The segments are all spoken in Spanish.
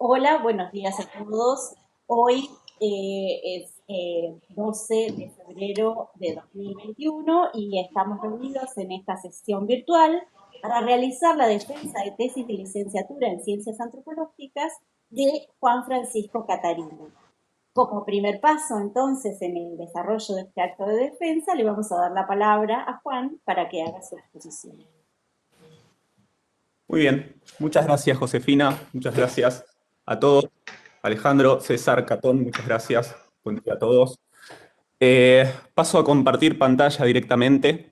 Hola, buenos días a todos. Hoy es 12 de febrero de 2021 y estamos reunidos en esta sesión virtual para realizar la defensa de tesis de licenciatura en Ciencias Antropológicas de Juan Francisco Catarino. Como primer paso, entonces, en el desarrollo de este acto de defensa, le vamos a dar la palabra a Juan para que haga su exposición. Muy bien, muchas gracias Josefina, muchas gracias a todos. Alejandro, César, Catón, muchas gracias. Buen día a todos. Paso a compartir pantalla directamente,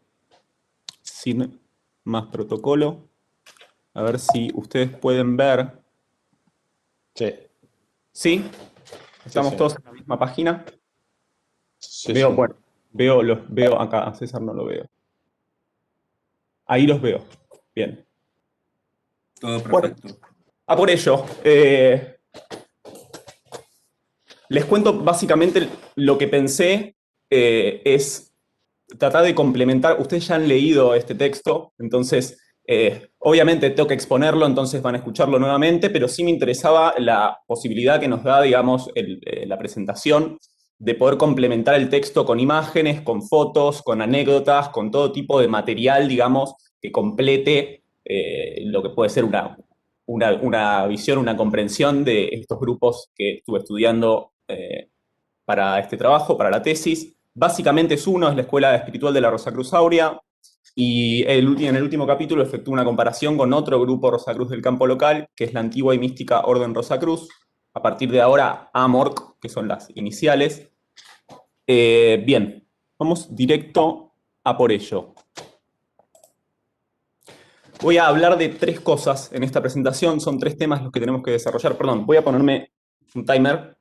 sin más protocolo. A ver si ustedes pueden ver. Sí, ¿Sí? sí, ¿Estamos sí. todos en la misma página? Sí, sí. Bueno, los veo acá, a César no lo veo. Ahí los veo. Bien. Todo Bueno, perfecto. a por ello. Les cuento básicamente lo que pensé es tratar de complementar. Ustedes ya han leído este texto, entonces obviamente tengo que exponerlo, entonces van a escucharlo nuevamente, pero sí me interesaba la posibilidad que nos da, digamos, la presentación de poder complementar el texto con imágenes, con fotos, con anécdotas, con todo tipo de material, digamos, que complete lo que puede ser una visión, una comprensión de estos grupos que estuve estudiando para este trabajo, para la tesis. Básicamente es uno, es la Escuela Espiritual de la Rosacruz-Aurea, y en el último capítulo efectúo una comparación con otro grupo Rosacruz del campo local, que es la antigua y mística Orden Rosacruz, a partir de ahora AMORC, que son las iniciales. Bien, vamos directo a por ello. Voy a hablar de tres cosas en esta presentación, son tres temas los que tenemos que desarrollar. Perdón, voy a ponerme un timer.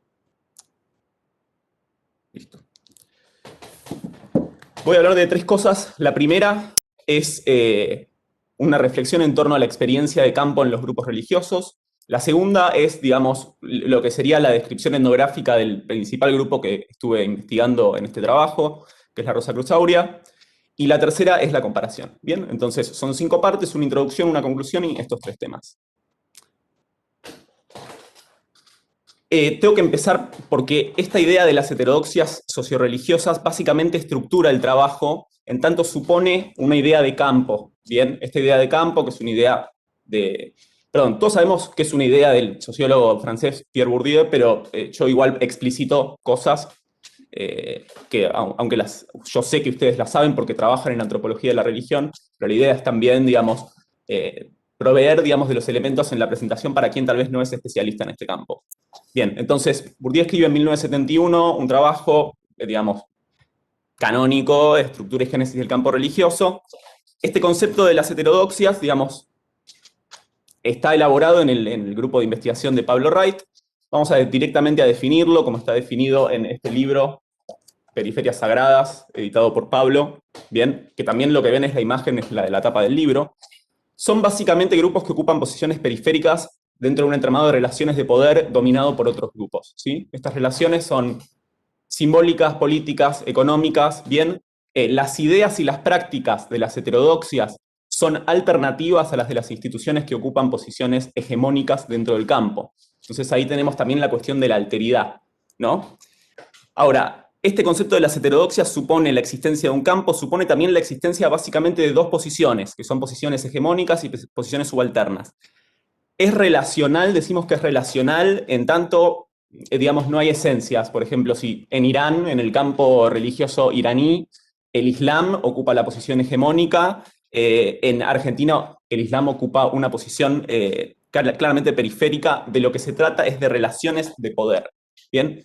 Listo. Voy a hablar de tres cosas. La primera es una reflexión en torno a la experiencia de campo en los grupos religiosos. La segunda es, digamos, lo que sería la descripción etnográfica del principal grupo que estuve investigando en este trabajo, que es la Rosacruz-Aurea. Y la tercera es la comparación. Bien, entonces son 5 partes, una introducción, una conclusión y estos tres temas. Tengo que empezar porque esta idea de las heterodoxias socioreligiosas básicamente estructura el trabajo, en tanto supone una idea de campo. Bien, esta idea de campo, que es una idea de... Perdón, todos sabemos que es una idea del sociólogo francés Pierre Bourdieu, pero yo igual explicito cosas que, aunque yo sé que ustedes las saben porque trabajan en antropología de la religión, pero la idea es también, digamos, proveer, digamos, de los elementos en la presentación para quien tal vez no es especialista en este campo. Bien, entonces, Bourdieu escribe en 1971 un trabajo, digamos, canónico, Estructura y Génesis del campo religioso. Este concepto de las heterodoxias, digamos, está elaborado en el grupo de investigación de Pablo Wright. Vamos directamente a definirlo, como está definido en este libro, Periferias Sagradas, editado por Pablo. Bien, que también lo que ven es la imagen, es la de la tapa del libro. Son básicamente grupos que ocupan posiciones periféricas dentro de un entramado de relaciones de poder dominado por otros grupos. ¿Sí? Estas relaciones son simbólicas, políticas, económicas. Bien, las ideas y las prácticas de las heterodoxias son alternativas a las de las instituciones que ocupan posiciones hegemónicas dentro del campo. Entonces ahí tenemos también la cuestión de la alteridad, ¿no? Ahora, este concepto de las heterodoxias supone la existencia de un campo, supone también la existencia básicamente de dos posiciones, que son posiciones hegemónicas y posiciones subalternas. Es relacional, decimos que es relacional, en tanto, digamos, no hay esencias. Por ejemplo, si en Irán, en el campo religioso iraní, el Islam ocupa la posición hegemónica, en Argentina el Islam ocupa una posición claramente periférica, de lo que se trata es de relaciones de poder. ¿Bien?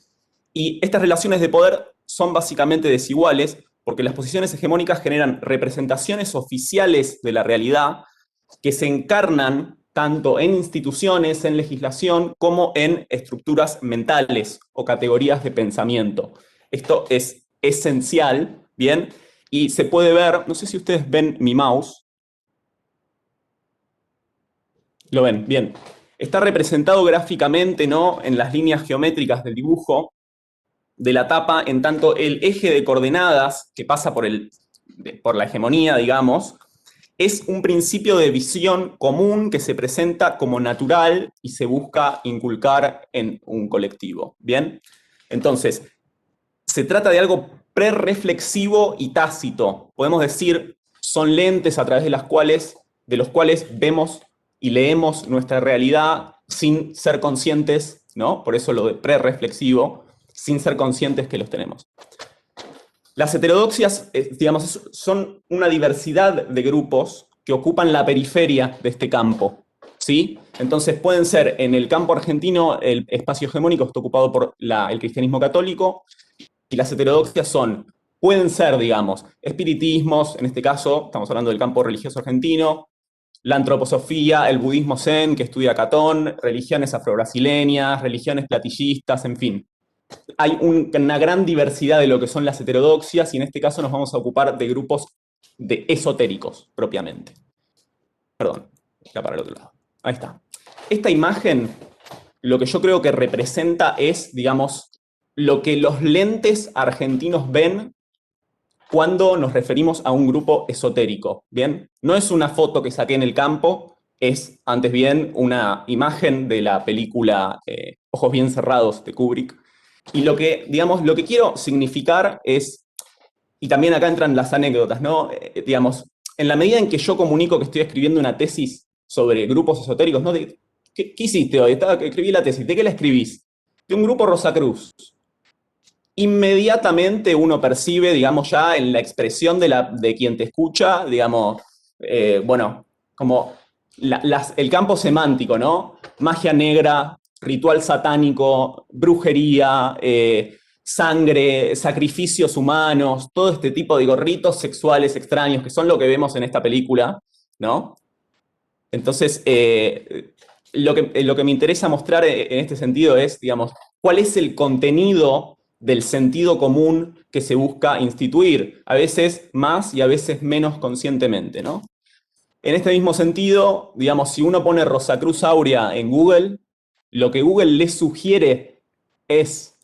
Y estas relaciones de poder son básicamente desiguales porque las posiciones hegemónicas generan representaciones oficiales de la realidad que se encarnan tanto en instituciones, en legislación, como en estructuras mentales o categorías de pensamiento. Esto es esencial, ¿bien? Y se puede ver, no sé si ustedes ven mi mouse. Lo ven, bien. Está representado gráficamente, ¿no? En las líneas geométricas del dibujo de la tapa, en tanto el eje de coordenadas que pasa por la hegemonía, digamos, es un principio de visión común que se presenta como natural y se busca inculcar en un colectivo. ¿Bien? Entonces, se trata de algo prerreflexivo y tácito. Podemos decir, son lentes a través de los cuales vemos y leemos nuestra realidad sin ser conscientes, ¿no? Por eso lo de prerreflexivo, sin ser conscientes que los tenemos. Las heterodoxias, digamos, son una diversidad de grupos que ocupan la periferia de este campo, ¿sí? Entonces pueden ser, en el campo argentino, el espacio hegemónico está ocupado por el cristianismo católico, y las heterodoxias pueden ser, digamos, espiritismos, en este caso, estamos hablando del campo religioso argentino, la antroposofía, el budismo zen, que estudia Catón, religiones afrobrasileñas, religiones platillistas, en fin. Hay una gran diversidad de lo que son las heterodoxias y en este caso nos vamos a ocupar de grupos de esotéricos, propiamente. Perdón, ya para el otro lado. Ahí está. Esta imagen, lo que yo creo que representa es, digamos, lo que los lentes argentinos ven cuando nos referimos a un grupo esotérico, ¿bien? No es una foto que saqué en el campo, es, antes bien, una imagen de la película Ojos bien cerrados de Kubrick. Y lo que, digamos, lo que quiero significar es, y también acá entran las anécdotas, ¿no? Digamos, en la medida en que yo comunico que estoy escribiendo una tesis sobre grupos esotéricos, ¿no? ¿Qué hiciste hoy? Escribí la tesis. ¿De qué la escribís? De un grupo Rosacruz. Inmediatamente uno percibe, digamos, ya en la expresión de quien te escucha, digamos, bueno, como el campo semántico, ¿no? Magia negra, ritual satánico, brujería, sangre, sacrificios humanos, todo este tipo de ritos sexuales extraños, que son lo que vemos en esta película, ¿no? Entonces, lo que me interesa mostrar en este sentido es, digamos, cuál es el contenido del sentido común que se busca instituir, a veces más y a veces menos conscientemente, ¿no? En este mismo sentido, digamos, si uno pone Rosacruz Aurea en Google, lo que Google le sugiere es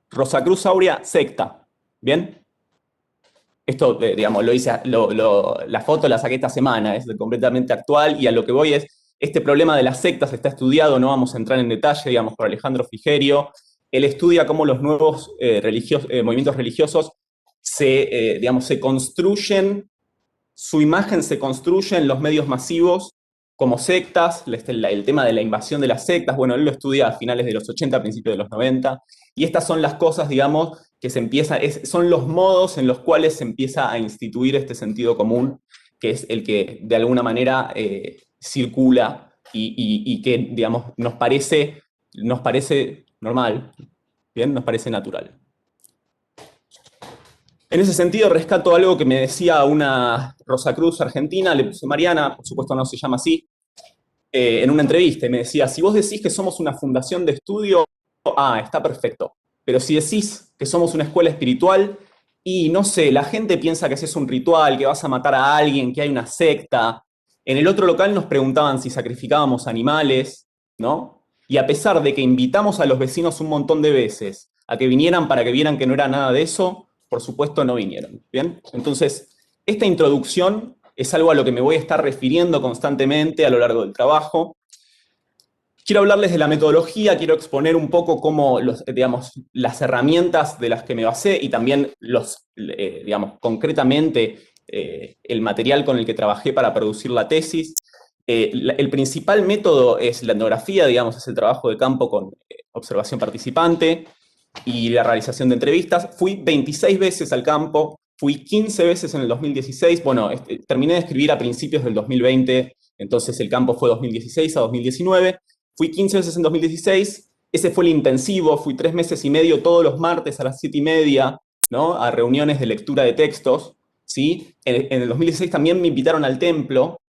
Rosacruz Aurea secta, ¿bien? Esto, digamos, la foto la saqué esta semana, es completamente actual, y a lo que voy es, este problema de las sectas está estudiado, no vamos a entrar en detalle, digamos, por Alejandro Frigerio. Él estudia cómo los nuevos movimientos religiosos digamos, se construyen, su imagen se construye en los medios masivos como sectas, el tema de la invasión de las sectas, bueno, él lo estudia a finales de los 80, principios de los 90, y estas son las cosas, digamos, que son los modos en los cuales se empieza a instituir este sentido común, que es el que de alguna manera circula y que, digamos, nos parece normal, ¿bien? Nos parece natural. En ese sentido, rescato algo que me decía una Rosacruz argentina, le puse Mariana, por supuesto no se llama así, en una entrevista, y me decía, si vos decís que somos una fundación de estudio, está perfecto. Pero si decís que somos una escuela espiritual, y no sé, la gente piensa que ese es un ritual, que vas a matar a alguien, que hay una secta. En el otro local nos preguntaban si sacrificábamos animales, ¿no? Y a pesar de que invitamos a los vecinos un montón de veces a que vinieran para que vieran que no era nada de eso, por supuesto no vinieron, ¿bien? Entonces, esta introducción es algo a lo que me voy a estar refiriendo constantemente a lo largo del trabajo. Quiero hablarles de la metodología, quiero exponer un poco cómo, digamos, las herramientas de las que me basé y también, digamos, concretamente el material con el que trabajé para producir la tesis. El principal método es la etnografía, digamos, es el trabajo de campo con observación participante y la realización de entrevistas. Fui 26 veces al campo, fui 15 veces en el 2016, bueno, terminé de escribir a principios del 2020, entonces el campo fue 2016 a 2019, fui 15 veces en 2016, ese fue el intensivo, fui 3 meses y medio todos los martes a las 7:30, ¿no? A reuniones de lectura de textos, ¿sí? En el 2016 también me invitaron al templo,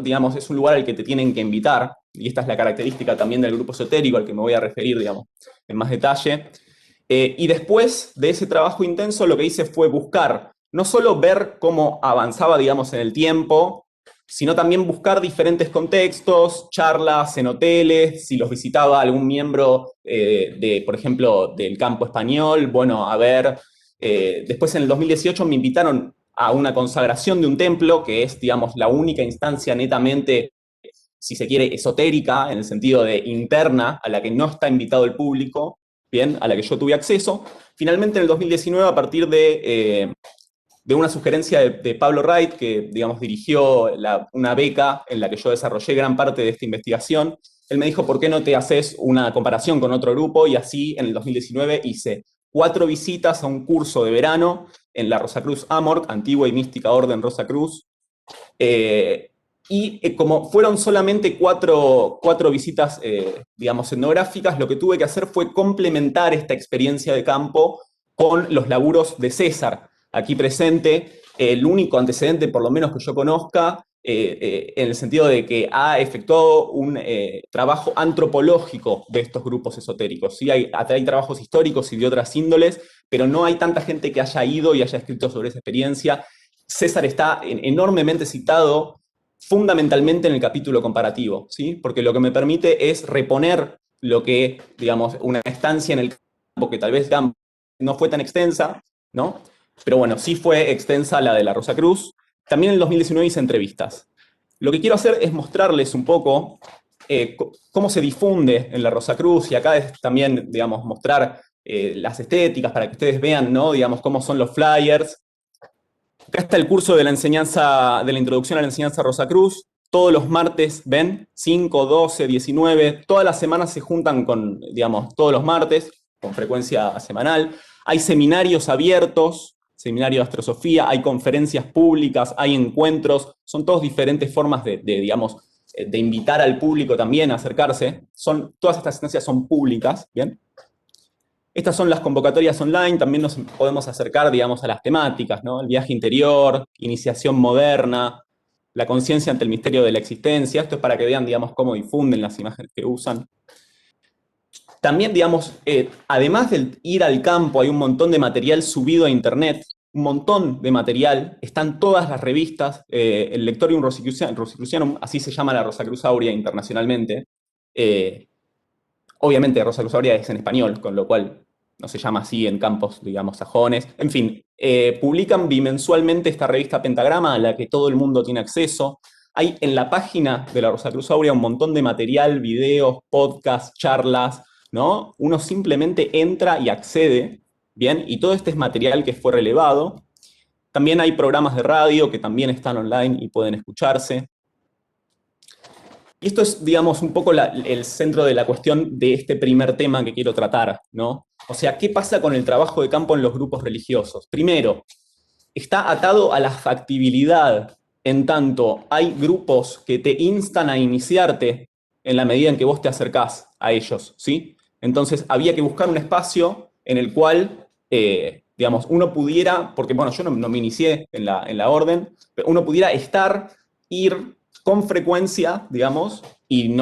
digamos, es un lugar al que te tienen que invitar, y esta es la característica también del grupo esotérico al que me voy a referir, digamos, en más detalle. Y después de ese trabajo intenso, lo que hice fue buscar, no solo ver cómo avanzaba, digamos, en el tiempo, sino también buscar diferentes contextos, charlas en hoteles, si los visitaba algún miembro por ejemplo, del campo español, bueno, a ver. Después en el 2018 me invitaron a una consagración de un templo, que es, digamos, la única instancia netamente, si se quiere, esotérica, en el sentido de interna, a la que no está invitado el público, bien, a la que yo tuve acceso. Finalmente, en el 2019, a partir de una sugerencia de Pablo Wright, que, digamos, dirigió una beca en la que yo desarrollé gran parte de esta investigación, él me dijo, ¿por qué no te haces una comparación con otro grupo? Y así, en el 2019, hice 4 visitas a un curso de verano en la Rosacruz Amorc, Antigua y Mística Orden Rosacruz. Como fueron solamente 4 visitas, digamos, etnográficas, lo que tuve que hacer fue complementar esta experiencia de campo con los laburos de César, aquí presente, el único antecedente, por lo menos que yo conozca, en el sentido de que ha efectuado un trabajo antropológico de estos grupos esotéricos. Sí, hay trabajos históricos y de otras índoles, pero no hay tanta gente que haya ido y haya escrito sobre esa experiencia. César está enormemente citado fundamentalmente en el capítulo comparativo, ¿sí? Porque lo que me permite es reponer lo que, digamos, una estancia en el campo, que tal vez no fue tan extensa, ¿no? Pero bueno, sí fue extensa la de la Rosacruz. También en el 2019 hice entrevistas. Lo que quiero hacer es mostrarles un poco cómo se difunde en la Rosacruz, y acá es también, digamos, mostrar las estéticas para que ustedes vean, ¿no? Digamos, cómo son los flyers. Acá está el curso de la enseñanza, de la introducción a la enseñanza Rosacruz. Todos los martes, ven, 5, 12, 19, todas las semanas se juntan con, digamos, todos los martes, con frecuencia semanal. Hay seminarios abiertos, seminario de astrosofía, hay conferencias públicas, hay encuentros, son todas diferentes formas digamos, de invitar al público también a acercarse. Todas estas instancias son públicas, ¿bien? Estas son las convocatorias online, también nos podemos acercar, digamos, a las temáticas, ¿no? El viaje interior, iniciación moderna, la conciencia ante el misterio de la existencia. Esto es para que vean, digamos, cómo difunden las imágenes que usan. También, digamos, además de ir al campo, hay un montón de material subido a internet, un montón de material, están todas las revistas, el Lectorium Rosicrucianum, así se llama la Rosacruz Aurea internacionalmente. Obviamente Rosacruz Aurea es en español, con lo cual no se llama así en campos, digamos, sajones. En fin, publican bimensualmente esta revista Pentagrama, a la que todo el mundo tiene acceso. Hay en la página de la Rosacruz Aurea un montón de material, videos, podcasts, charlas, ¿no? Uno simplemente entra y accede, ¿bien? Y todo este es material que fue relevado. También hay programas de radio que también están online y pueden escucharse. Y esto es, digamos, un poco el centro de la cuestión de este primer tema que quiero tratar, ¿no? O sea, ¿qué pasa con el trabajo de campo en los grupos religiosos? Primero, está atado a la factibilidad, en tanto hay grupos que te instan a iniciarte en la medida en que vos te acercás a ellos, ¿sí? Entonces, había que buscar un espacio en el cual, digamos, uno pudiera, porque, bueno, yo no me inicié en la orden, pero uno pudiera ir con frecuencia, digamos, y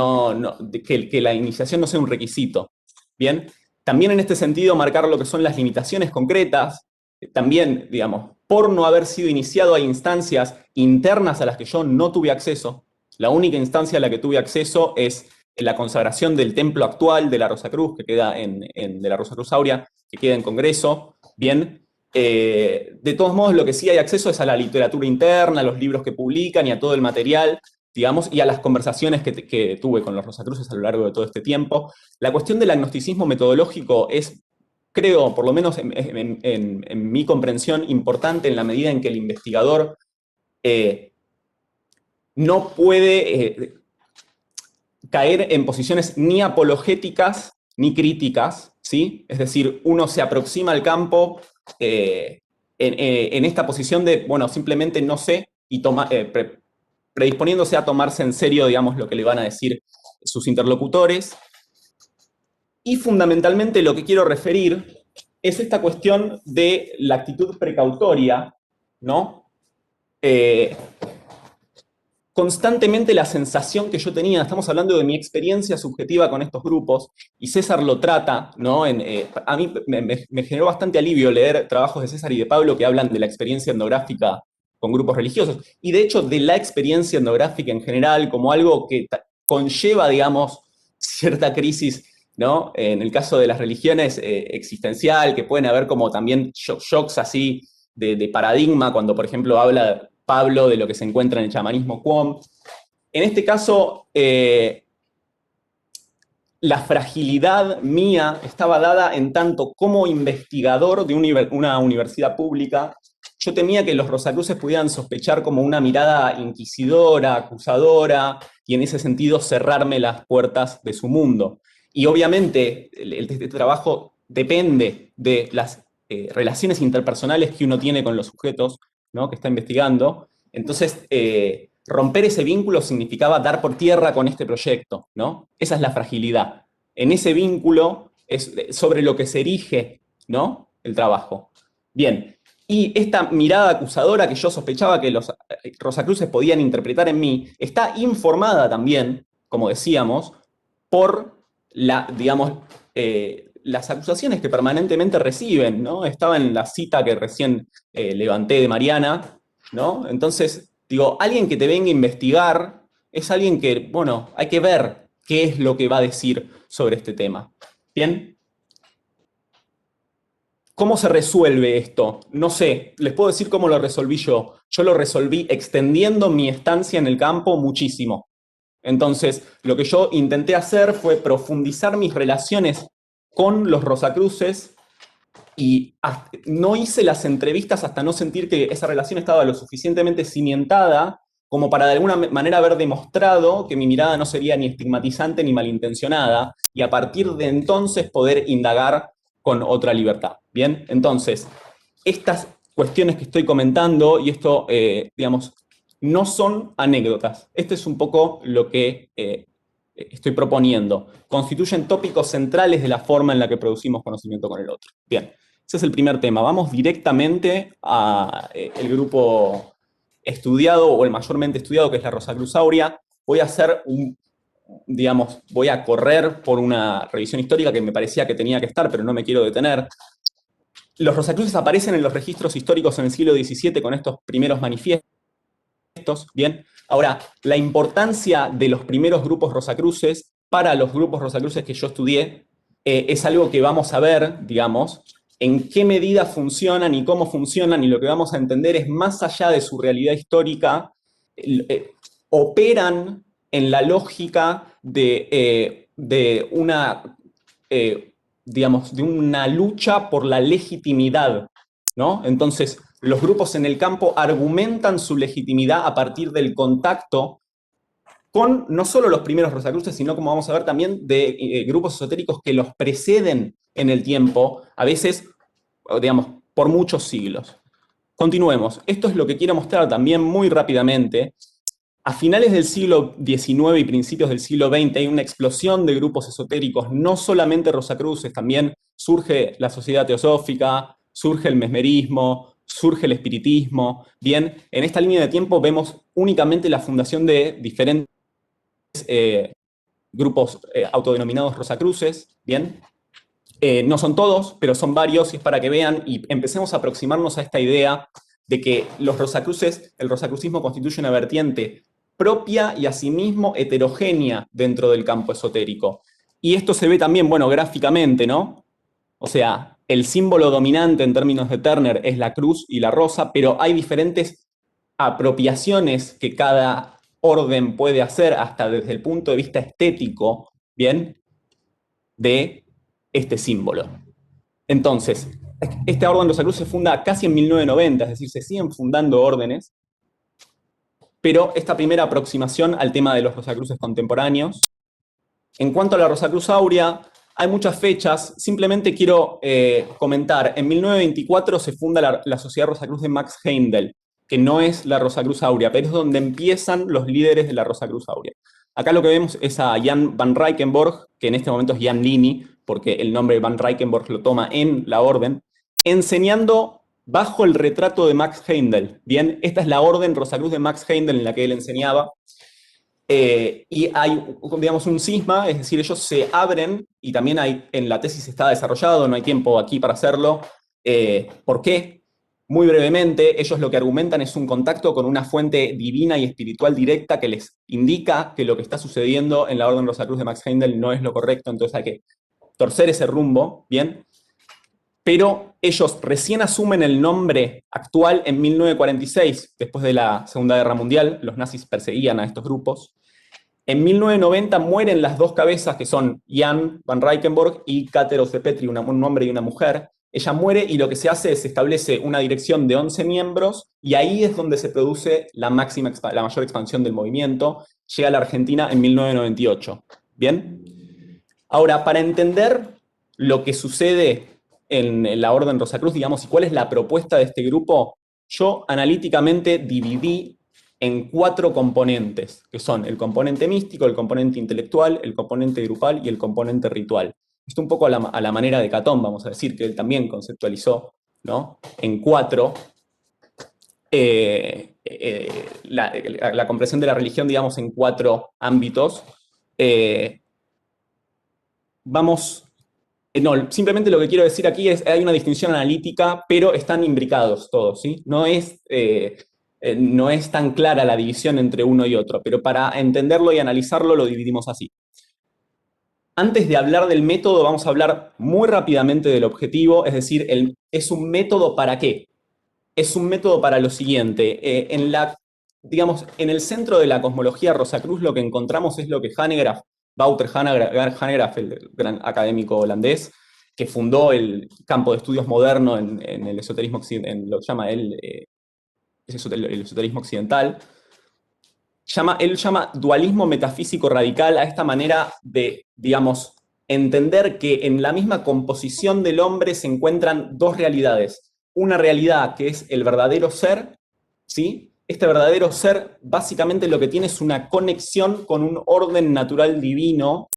que la iniciación no sea un requisito. Bien, también en este sentido marcar lo que son las limitaciones concretas. También, digamos, por no haber sido iniciado hay instancias internas a las que yo no tuve acceso. La única instancia a la que tuve acceso es la consagración del templo actual de la Rosacruz, que queda de la Rosacruz Aurea, que queda en Congreso. Bien, de todos modos, lo que sí hay acceso es a la literatura interna, a los libros que publican y a todo el material, digamos, y a las conversaciones que tuve con los Rosacruces a lo largo de todo este tiempo. La cuestión del agnosticismo metodológico es, creo, por lo menos en mi comprensión, importante en la medida en que el investigador no puede caer en posiciones ni apologéticas ni críticas, ¿sí? Es decir, uno se aproxima al campo en esta posición de, bueno, simplemente no sé, y predisponiéndose a tomarse en serio, digamos, lo que le van a decir sus interlocutores. Y fundamentalmente lo que quiero referir es esta cuestión de la actitud precautoria, ¿no? Constantemente la sensación que yo tenía, estamos hablando de mi experiencia subjetiva con estos grupos, y César lo trata, ¿no? A mí me generó bastante alivio leer trabajos de César y de Pablo que hablan de la experiencia etnográfica con grupos religiosos, y de hecho de la experiencia etnográfica en general como algo que conlleva, digamos, cierta crisis, ¿no? En el caso de las religiones existencial, que pueden haber como también shocks así, de paradigma, cuando, por ejemplo, habla Pablo de lo que se encuentra en el chamanismo Qom. En este caso, la fragilidad mía estaba dada en tanto como investigador de una universidad pública. Yo temía que los rosacruces pudieran sospechar como una mirada inquisidora, acusadora, y en ese sentido cerrarme las puertas de su mundo. Y obviamente este trabajo depende de las relaciones interpersonales que uno tiene con los sujetos, ¿no?, que está investigando. Entonces, romper ese vínculo significaba dar por tierra con este proyecto, ¿no? Esa es la fragilidad. En ese vínculo es sobre lo que se erige, ¿no?, el trabajo. Bien, y esta mirada acusadora que yo sospechaba que los rosacruces podían interpretar en mí, está informada también, como decíamos, por digamos, las acusaciones que permanentemente reciben, ¿no? Estaba en la cita que recién levanté de Mariana, ¿no? Entonces, digo, alguien que te venga a investigar es alguien que, bueno, hay que ver qué es lo que va a decir sobre este tema. ¿Bien? ¿Cómo se resuelve esto? No sé, les puedo decir cómo lo resolví yo. Yo lo resolví extendiendo mi estancia en el campo muchísimo. Entonces, lo que yo intenté hacer fue profundizar mis relaciones con los rosacruces y no hice las entrevistas hasta no sentir que esa relación estaba lo suficientemente cimentada como para de alguna manera haber demostrado que mi mirada no sería ni estigmatizante ni malintencionada, y a partir de entonces poder indagar con otra libertad. Bien, entonces, estas cuestiones que estoy comentando, y esto, digamos, no son anécdotas. Este es un poco lo que estoy proponiendo. Constituyen tópicos centrales de la forma en la que producimos conocimiento con el otro. Bien, ese es el primer tema. Vamos directamente al grupo estudiado, o el mayormente estudiado, que es la rosacruzauria. Voy a hacer voy a correr por una revisión histórica que me parecía que tenía que estar, pero no me quiero detener. Los rosacruces aparecen en los registros históricos en el siglo XVII con estos primeros manifiestos. Bien, ahora, la importancia de los primeros grupos rosacruces para los grupos rosacruces que yo estudié es algo que vamos a ver, digamos, en qué medida funcionan y cómo funcionan, y lo que vamos a entender es, más allá de su realidad histórica, operan en la lógica de una, digamos, de una lucha por la legitimidad, ¿no? Entonces, los grupos en el campo argumentan su legitimidad a partir del contacto con no solo los primeros rosacruces, sino, como vamos a ver, también de grupos esotéricos que los preceden en el tiempo, a veces, digamos, por muchos siglos. Continuemos. Esto es lo que quiero mostrar también muy rápidamente. A finales del siglo XIX y principios del siglo XX hay una explosión de grupos esotéricos, no solamente rosacruces, también surge la sociedad teosófica, surge el mesmerismo, surge el espiritismo. Bien, en esta línea de tiempo vemos únicamente la fundación de diferentes grupos autodenominados rosacruces. Bien, no son todos, pero son varios, y es para que vean y empecemos a aproximarnos a esta idea de que los rosacruces, el rosacrucismo constituye una vertiente propia y asimismo heterogénea dentro del campo esotérico. Y esto se ve también, bueno, gráficamente, ¿no? O sea, el símbolo dominante en términos de Turner es la cruz y la rosa, pero hay diferentes apropiaciones que cada orden puede hacer, hasta desde el punto de vista estético, ¿bien?, de este símbolo. Entonces, esta orden Rosacruz se funda casi en 1990, es decir, se siguen fundando órdenes, pero esta primera aproximación al tema de los Rosacruces contemporáneos. En cuanto a la Rosacruzauria, hay muchas fechas, simplemente quiero comentar. En 1924 se funda la Sociedad Rosacruz de Max Heindel, que no es la Rosacruzauria, pero es donde empiezan los líderes de la Rosacruzauria. Acá lo que vemos es a Jan van Rijkenborg, que en este momento es Jan Lini, porque el nombre Van Rijkenborg lo toma en la orden, enseñando bajo el retrato de Max Heindel. Bien, esta es la orden Rosacruz de Max Heindel en la que él enseñaba. Y hay, digamos, un cisma, es decir, ellos se abren, y también hay, en la tesis está desarrollado, no hay tiempo aquí para hacerlo. ¿Por qué? Muy brevemente, ellos lo que argumentan es un contacto con una fuente divina y espiritual directa que les indica que lo que está sucediendo en la Orden Rosacruz de Max Heindel no es lo correcto, entonces hay que torcer ese rumbo, ¿bien? pero ellos recién asumen el nombre actual en 1946, después de la Segunda Guerra Mundial. Los nazis perseguían a estos grupos. En 1990 mueren las dos cabezas, que son Jan van Reichenborch y Kater Petri, un hombre y una mujer. Ella muere y lo que se hace es, se establece una dirección de 11 miembros y ahí es donde se produce la mayor expansión del movimiento. Llega a la Argentina en 1998. ¿Bien? Ahora, para entender lo que sucede en la Orden Rosacruz, digamos, y cuál es la propuesta de este grupo, yo analíticamente dividí en 4 componentes, que son el componente místico, el componente intelectual, el componente grupal y el componente ritual. Esto un poco a la manera de Catón, vamos a decir, que él también conceptualizó, ¿no?, en 4 la comprensión de la religión, digamos, en 4 ámbitos. No, simplemente lo que quiero decir aquí es, hay una distinción analítica, pero están imbricados todos, ¿sí? No es tan clara la división entre uno y otro, pero para entenderlo y analizarlo lo dividimos así. Antes de hablar del método, vamos a hablar muy rápidamente del objetivo, es decir, ¿es un método para qué? Es un método para lo siguiente. Digamos, en el centro de la cosmología Rosacruz lo que encontramos es lo que Wouter Hanegraaff, el gran académico holandés, que fundó el campo de estudios moderno en el esoterismo occidental, en lo que llama él el esoterismo occidental, él llama dualismo metafísico radical a esta manera de, digamos, entender que en la misma composición del hombre se encuentran 2 realidades. Una realidad que es el verdadero ser, ¿sí? Este verdadero ser básicamente lo que tiene es una conexión con un orden natural divino,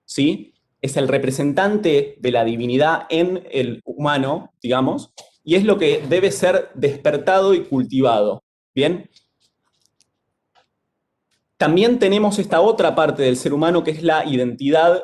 ¿sí? Es el representante de la divinidad en el humano, digamos, y es lo que debe ser despertado y cultivado, ¿bien? También tenemos esta otra parte del ser humano que es la identidad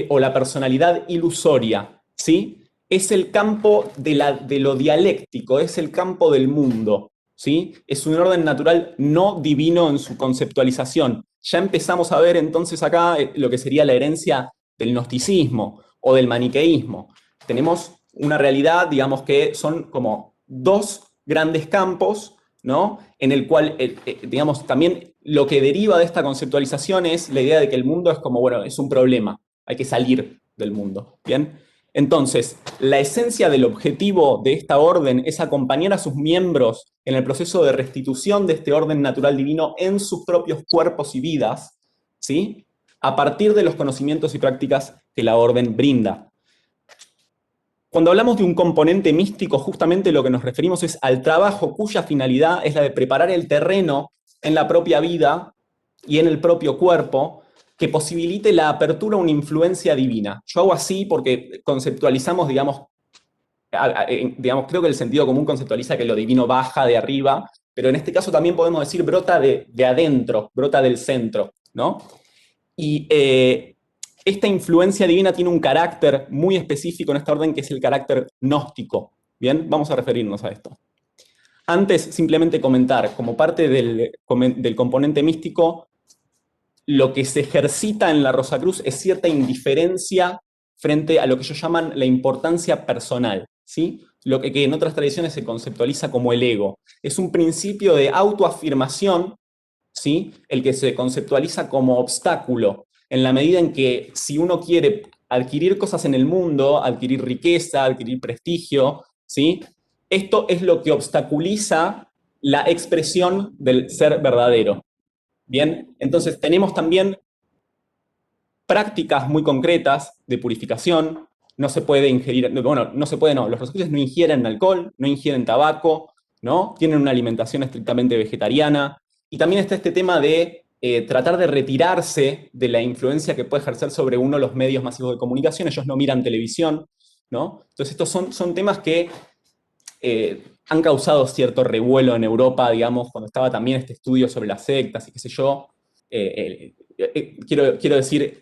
o la personalidad ilusoria, ¿sí? Es el campo de lo dialéctico, es el campo del mundo, ¿sí? Es un orden natural no divino en su conceptualización. Ya empezamos a ver entonces acá lo que sería la herencia del gnosticismo o del maniqueísmo. Tenemos una realidad, digamos, que son como 2 grandes campos, ¿no?, en el cual, digamos, también lo que deriva de esta conceptualización es la idea de que el mundo es como, bueno, es un problema, hay que salir del mundo, ¿bien? Entonces, la esencia del objetivo de esta orden es acompañar a sus miembros en el proceso de restitución de este orden natural divino en sus propios cuerpos y vidas, ¿sí?, a partir de los conocimientos y prácticas que la orden brinda. Cuando hablamos de un componente místico, justamente lo que nos referimos es al trabajo cuya finalidad es la de preparar el terreno en la propia vida y en el propio cuerpo que posibilite la apertura a una influencia divina. Yo hago así porque conceptualizamos, digamos, creo que el sentido común conceptualiza que lo divino baja de arriba, pero en este caso también podemos decir brota de adentro, brota del centro, ¿no? Y esta influencia divina tiene un carácter muy específico en esta orden, que es el carácter gnóstico. Bien, vamos a referirnos a esto. Antes, simplemente comentar, como parte del componente místico, lo que se ejercita en la Rosacruz es cierta indiferencia frente a lo que ellos llaman la importancia personal, ¿sí? Lo que en otras tradiciones se conceptualiza como el ego. Es un principio de autoafirmación, ¿sí?, el que se conceptualiza como obstáculo, en la medida en que si uno quiere adquirir cosas en el mundo, adquirir riqueza, adquirir prestigio, ¿sí?, esto es lo que obstaculiza la expresión del ser verdadero. Bien, entonces tenemos también prácticas muy concretas de purificación. No se puede ingerir, bueno, no se puede, no, los rosacruces no ingieren alcohol, no ingieren tabaco, ¿no? Tienen una alimentación estrictamente vegetariana. Y también está este tema de tratar de retirarse de la influencia que puede ejercer sobre uno los medios masivos de comunicación. Ellos no miran televisión, ¿no? Entonces estos son temas que han causado cierto revuelo en Europa, digamos, cuando estaba también este estudio sobre las sectas y qué sé yo. Quiero decir,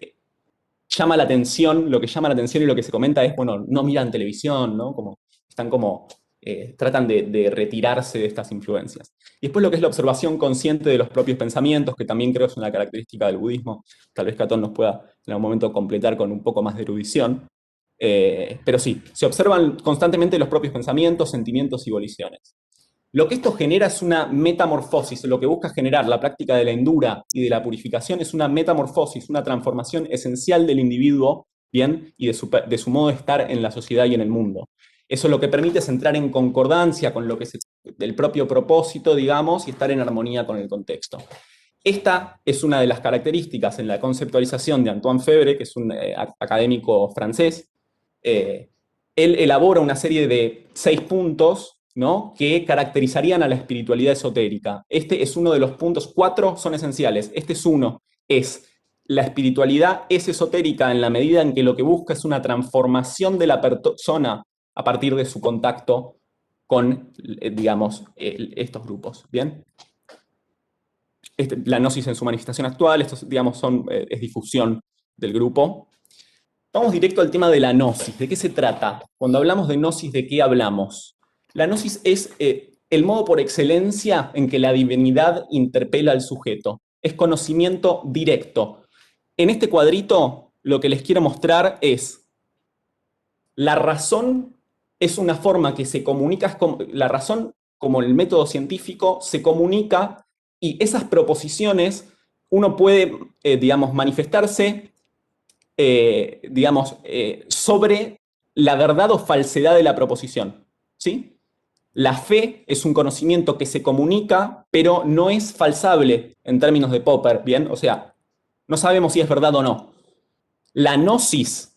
llama la atención, lo que llama la atención y lo que se comenta es, bueno, no miran televisión, ¿no? Como, están como, tratan de retirarse de estas influencias. Y después lo que es la observación consciente de los propios pensamientos, que también creo es una característica del budismo. Tal vez Catón nos pueda en algún momento completar con un poco más de erudición. Pero sí, se observan constantemente los propios pensamientos, sentimientos y voliciones. Lo que esto genera es una metamorfosis. Lo que busca generar la práctica de la endura y de la purificación es una metamorfosis, una transformación esencial del individuo, ¿bien? Y de su modo de estar en la sociedad y en el mundo. Eso lo que permite es entrar en concordancia con lo que es el propio propósito, digamos, y estar en armonía con el contexto. Esta es una de las características en la conceptualización de Antoine Febre, que es un académico francés. Él elabora una serie de 6 puntos, ¿no?, que caracterizarían a la espiritualidad esotérica. Este es uno de los puntos, 4 son esenciales. Este es uno, es la espiritualidad es esotérica en la medida en que lo que busca es una transformación de la persona a partir de su contacto con, digamos, estos grupos, ¿bien? La gnosis en su manifestación actual, esto, digamos, es difusión del grupo. Vamos directo al tema de la gnosis. ¿De qué se trata? Cuando hablamos de gnosis, ¿de qué hablamos? La gnosis es el modo por excelencia en que la divinidad interpela al sujeto. Es conocimiento directo. En este cuadrito, lo que les quiero mostrar es la razón es una forma que se comunica, la razón, como el método científico, se comunica y esas proposiciones uno puede, digamos, manifestarse sobre la verdad o falsedad de la proposición, ¿sí? La fe es un conocimiento que se comunica, pero no es falsable en términos de Popper, ¿bien? O sea, no sabemos si es verdad o no. La gnosis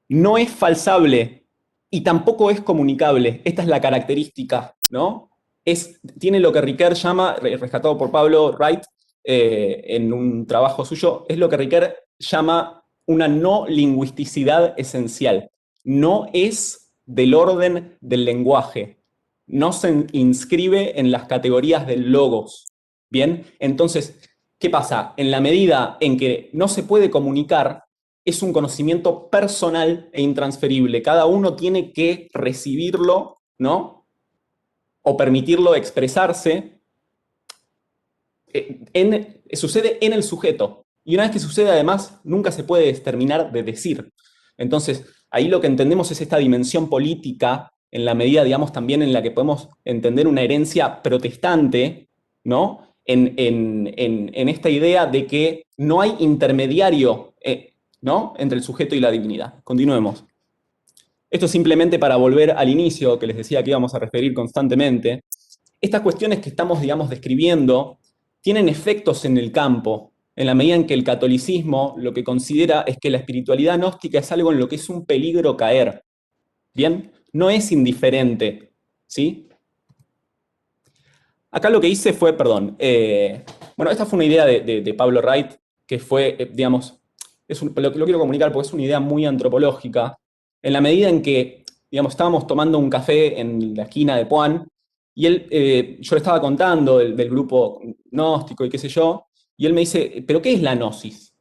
no es falsable y tampoco es comunicable. Esta es la característica, ¿no? Tiene lo que Ricoeur llama, rescatado por Pablo Wright en un trabajo suyo, es lo que Ricoeur llama una no lingüisticidad esencial. No es del orden del lenguaje. No se inscribe en las categorías del logos. ¿Bien? Entonces, ¿qué pasa? En la medida en que no se puede comunicar, es un conocimiento personal e intransferible. Cada uno tiene que recibirlo, ¿no? O permitirlo expresarse. Sucede en el sujeto. Y una vez que sucede, además, nunca se puede terminar de decir. Entonces, ahí lo que entendemos es esta dimensión política, en la medida, digamos, también en la que podemos entender una herencia protestante, ¿no? En esta idea de que no hay intermediario, ¿no?, entre el sujeto y la divinidad. Continuemos. Esto es simplemente para volver al inicio, que les decía que íbamos a referir constantemente. Estas cuestiones que estamos, digamos, describiendo tienen efectos en el campo, en la medida en que el catolicismo lo que considera es que la espiritualidad gnóstica es algo en lo que es un peligro caer. ¿Bien? No es indiferente, ¿sí? Acá lo que hice fue, perdón, bueno, esta fue una idea de Pablo Wright, que fue, digamos, lo quiero comunicar porque es una idea muy antropológica, en la medida en que, digamos, estábamos tomando un café en la esquina de Puan, y yo le estaba contando del grupo gnóstico y qué sé yo, y él me dice, ¿pero qué es la gnosis?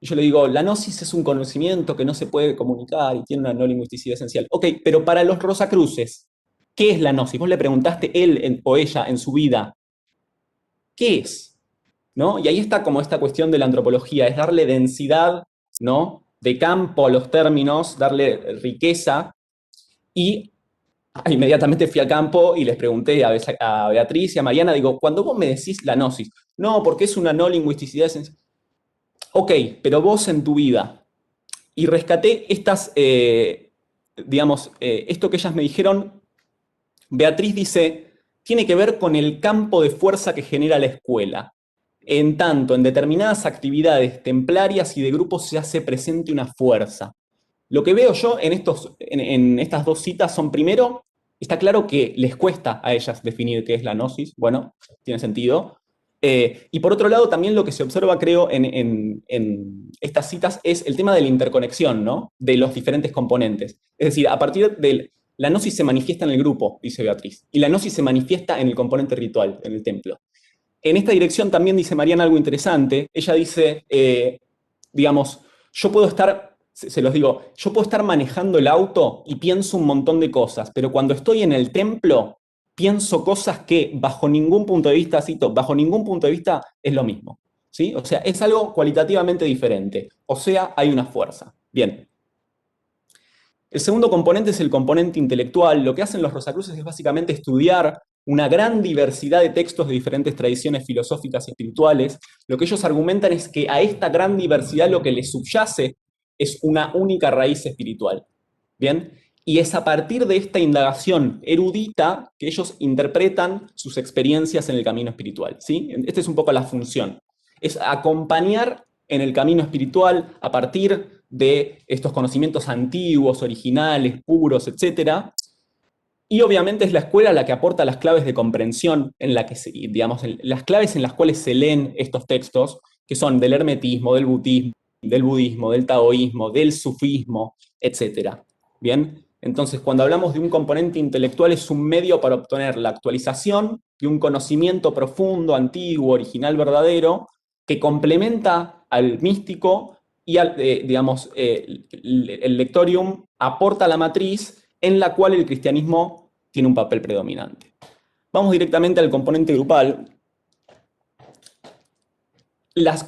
Y yo le digo, la gnosis es un conocimiento que no se puede comunicar y tiene una no lingüisticidad esencial. Ok, pero para los Rosacruces, ¿qué es la gnosis? Vos le preguntaste él o ella en su vida, ¿qué es? ¿No? Y ahí está como esta cuestión de la antropología, es darle densidad, ¿no?, de campo a los términos, darle riqueza, y inmediatamente fui al campo y les pregunté a Beatriz y a Mariana, digo, cuando vos me decís la gnosis, no, porque es una no lingüisticidad esencial. Ok, pero vos en tu vida, y rescaté estas, digamos, esto que ellas me dijeron. Beatriz dice, tiene que ver con el campo de fuerza que genera la escuela. En tanto, en determinadas actividades templarias y de grupos se hace presente una fuerza. Lo que veo yo en estas dos citas son, primero, está claro que les cuesta a ellas definir qué es la gnosis. Bueno, tiene sentido. Y por otro lado, también lo que se observa, creo, en estas citas es el tema de la interconexión, ¿no?, de los diferentes componentes. Es decir, a partir de la gnosis se manifiesta en el grupo, dice Beatriz, y la gnosis se manifiesta en el componente ritual, en el templo. En esta dirección también dice Mariana algo interesante. Ella dice, digamos, yo puedo estar, se los digo, yo puedo estar manejando el auto y pienso un montón de cosas, pero cuando estoy en el templo, pienso cosas que bajo ningún punto de vista, cito, bajo ningún punto de vista es lo mismo, ¿sí? O sea, es algo cualitativamente diferente. O sea, hay una fuerza. Bien. El segundo componente es el componente intelectual. Lo que hacen los Rosacruces es básicamente estudiar una gran diversidad de textos de diferentes tradiciones filosóficas y espirituales. Lo que ellos argumentan es que a esta gran diversidad lo que les subyace es una única raíz espiritual. ¿Bien? Y es a partir de esta indagación erudita que ellos interpretan sus experiencias en el camino espiritual, ¿sí? Esta es un poco la función. Es acompañar en el camino espiritual a partir de estos conocimientos antiguos, originales, puros, etc. Y obviamente es la escuela la que aporta las claves de comprensión, en la que digamos, las claves en las cuales se leen estos textos, que son del hermetismo, del budismo, del taoísmo, del sufismo, etc. ¿Bien? Entonces, cuando hablamos de un componente intelectual, es un medio para obtener la actualización de un conocimiento profundo, antiguo, original, verdadero, que complementa al místico y, digamos, el lectorium aporta la matriz en la cual el cristianismo tiene un papel predominante. Vamos directamente al componente grupal.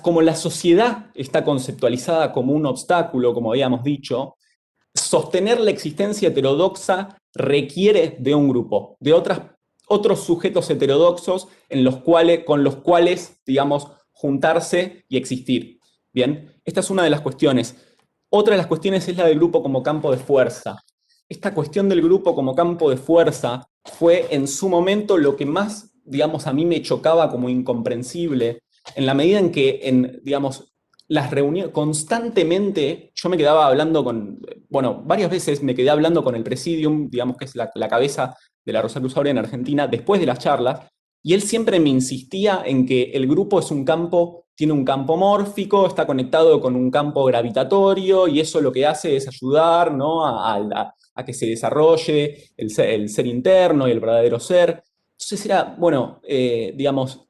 Como la sociedad está conceptualizada como un obstáculo, como habíamos dicho, sostener la existencia heterodoxa requiere de un grupo, de otros sujetos heterodoxos con los cuales, digamos, juntarse y existir. Bien, esta es una de las cuestiones. Otra de las cuestiones es la del grupo como campo de fuerza. Esta cuestión del grupo como campo de fuerza fue en su momento lo que más, digamos, a mí me chocaba como incomprensible, en la medida en que, digamos, las reuniones, constantemente yo me quedaba hablando varias veces me quedé hablando con el Presidium, digamos que es la cabeza de la Rosacruz en Argentina, después de las charlas, y él siempre me insistía en que el grupo tiene un campo mórfico, está conectado con un campo gravitatorio, y eso lo que hace es ayudar, ¿no? a que se desarrolle el ser interno y el verdadero ser. Entonces era, digamos,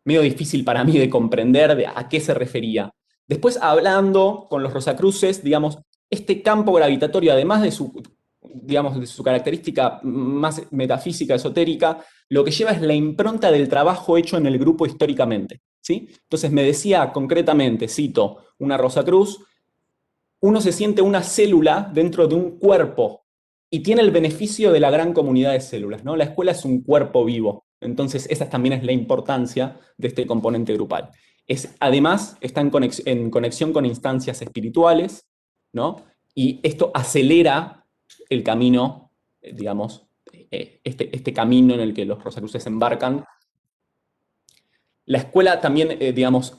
medio difícil para mí de comprender a qué se refería. Después, hablando con los Rosacruces, digamos, este campo gravitatorio, además de su característica más metafísica, esotérica, lo que lleva es la impronta del trabajo hecho en el grupo históricamente, ¿sí? Entonces me decía concretamente, cito, una Rosacruz, uno se siente una célula dentro de un cuerpo y tiene el beneficio de la gran comunidad de células, ¿no? La escuela es un cuerpo vivo. Entonces, esa también es la importancia de este componente grupal. Además, está en conexión con instancias espirituales, ¿no? Y esto acelera el camino, digamos, este camino en el que los Rosacruces embarcan. La escuela también, digamos,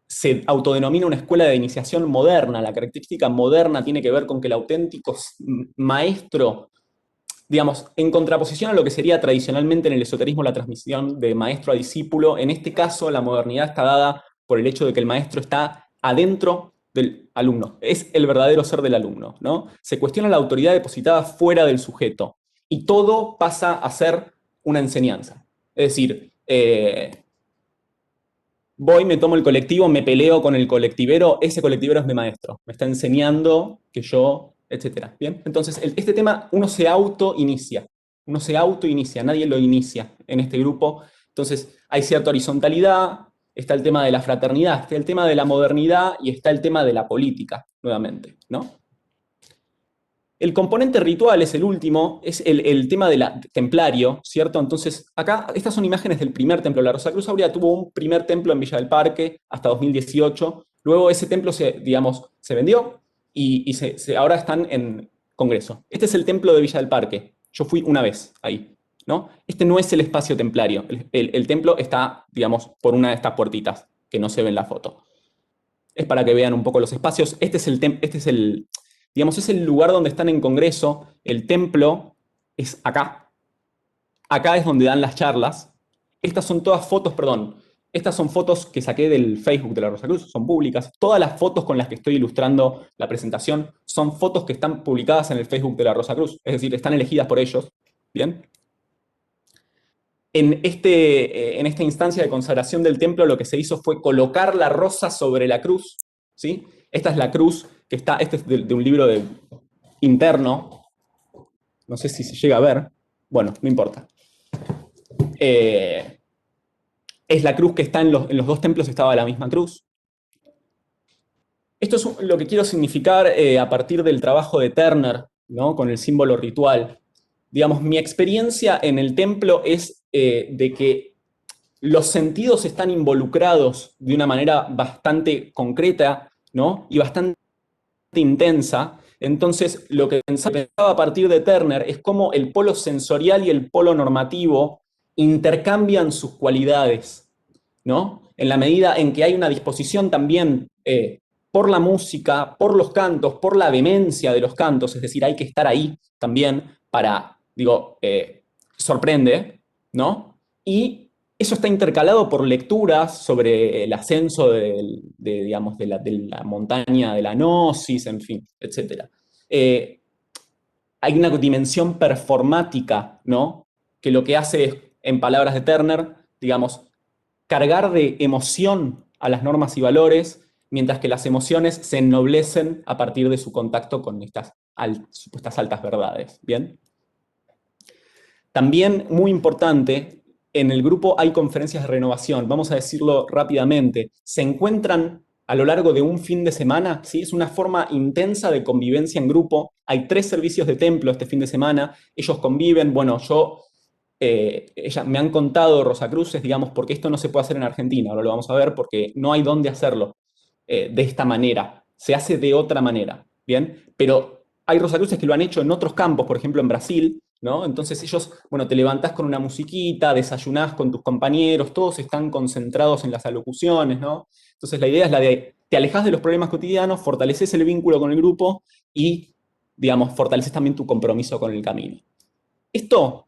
se autodenomina una escuela de iniciación moderna. La característica moderna tiene que ver con que el auténtico maestro, digamos, en contraposición a lo que sería tradicionalmente en el esoterismo la transmisión de maestro a discípulo, en este caso la modernidad está dada por el hecho de que el maestro está adentro del alumno, es el verdadero ser del alumno, ¿no? Se cuestiona la autoridad depositada fuera del sujeto y todo pasa a ser una enseñanza. Es decir, voy, me tomo el colectivo, me peleo con el colectivero, ese colectivero es mi maestro, me está enseñando que yo, etcétera. ¿Bien? Entonces, este tema uno se autoinicia, nadie lo inicia en este grupo. Entonces, hay cierta horizontalidad, está el tema de la fraternidad, está el tema de la modernidad y está el tema de la política, nuevamente, ¿no? El componente ritual es el último, es el tema templario, ¿cierto? Entonces, acá, estas son imágenes del primer templo. La Rosacruz Aurea tuvo un primer templo en Villa del Parque hasta 2018. Luego ese templo se vendió y ahora están en Congreso. Este es el templo de Villa del Parque. Yo fui una vez ahí, ¿no? Este no es el espacio templario. El templo está, digamos, por una de estas puertitas que no se ve en la foto. Es para que vean un poco los espacios. Este es digamos, es el lugar donde están en Congreso. El templo es acá. Acá es donde dan las charlas. Estas son todas fotos, perdón. Estas son fotos que saqué del Facebook de la Rosacruz, son públicas. Todas las fotos con las que estoy ilustrando la presentación son fotos que están publicadas en el Facebook de la Rosacruz. Es decir, están elegidas por ellos. ¿Bien? En esta instancia de consagración del templo, lo que se hizo fue colocar la rosa sobre la cruz, ¿sí? Esta es la cruz que está, este es de un libro interno, no sé si se llega a ver, bueno, no importa. Es la cruz que está en los dos templos, estaba la misma cruz. Esto es lo que quiero significar a partir del trabajo de Turner, ¿no? Con el símbolo ritual. Digamos, mi experiencia en el templo es de que los sentidos están involucrados de una manera bastante concreta, ¿no? Y bastante intensa. Entonces, lo que pensaba a partir de Turner es cómo el polo sensorial y el polo normativo intercambian sus cualidades, ¿no? En la medida en que hay una disposición también por la música, por los cantos, por la vehemencia de los cantos, es decir, hay que estar ahí también para, digo, sorprende, ¿no? Y eso está intercalado por lecturas sobre el ascenso digamos, de la montaña de la gnosis, en fin, etc. Hay una dimensión performática, ¿no? Que lo que hace es, en palabras de Turner, digamos, cargar de emoción a las normas y valores, mientras que las emociones se ennoblecen a partir de su contacto con estas supuestas altas verdades. ¿Bien? También, muy importante, en el grupo hay conferencias de renovación. Vamos a decirlo rápidamente. Se encuentran a lo largo de un fin de semana, ¿sí? Es una forma intensa de convivencia en grupo. Hay 3 servicios de templo este fin de semana. Ellos conviven. Bueno, me han contado Rosacruces, digamos, porque esto no se puede hacer en Argentina. Ahora lo vamos a ver porque no hay dónde hacerlo de esta manera. Se hace de otra manera, ¿bien? Pero hay Rosacruces que lo han hecho en otros campos, por ejemplo en Brasil, ¿no? Entonces ellos, bueno, te levantás con una musiquita, desayunás con tus compañeros, todos están concentrados en las alocuciones, ¿no? Entonces la idea es la de, te alejás de los problemas cotidianos, fortaleces el vínculo con el grupo y, digamos, fortaleces también tu compromiso con el camino. Esto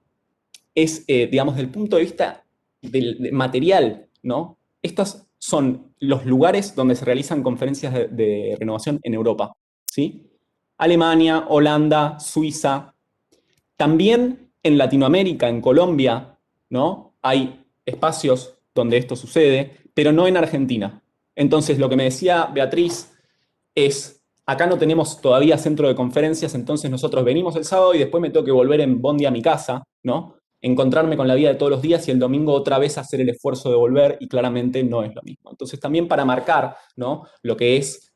es, digamos, del punto de vista del material, ¿no? Estos son los lugares donde se realizan conferencias de renovación en Europa, ¿sí? Alemania, Holanda, Suiza. También en Latinoamérica, en Colombia, ¿no? Hay espacios donde esto sucede, pero no en Argentina. Entonces, lo que me decía Beatriz es, acá no tenemos todavía centro de conferencias, entonces nosotros venimos el sábado y después me tengo que volver en bondi a mi casa, ¿no? Encontrarme con la vida de todos los días y el domingo otra vez hacer el esfuerzo de volver y claramente no es lo mismo. Entonces también para marcar, ¿no? Lo que es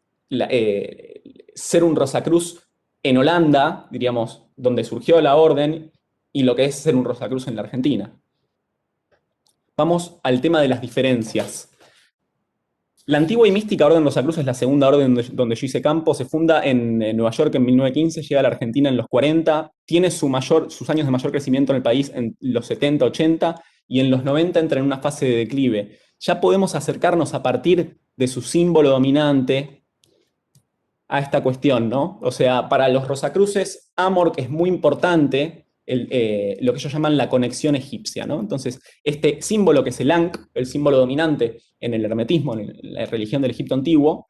ser un Rosacruz en Holanda, diríamos, donde surgió la orden, y lo que es ser un Rosacruz en la Argentina. Vamos al tema de las diferencias. La antigua y mística Orden Rosacruz es la segunda orden donde yo hice campo. Se funda en Nueva York en 1915, llega a la Argentina en los 40, tiene sus años de mayor crecimiento en el país en los 70, 80, y en los 90 entra en una fase de declive. Ya podemos acercarnos a partir de su símbolo dominante a esta cuestión, ¿no? O sea, para los Rosacruces, Amor, que es muy importante, lo que ellos llaman la conexión egipcia, ¿no? Entonces, este símbolo que es el Ankh, el símbolo dominante en el hermetismo, en la religión del Egipto antiguo,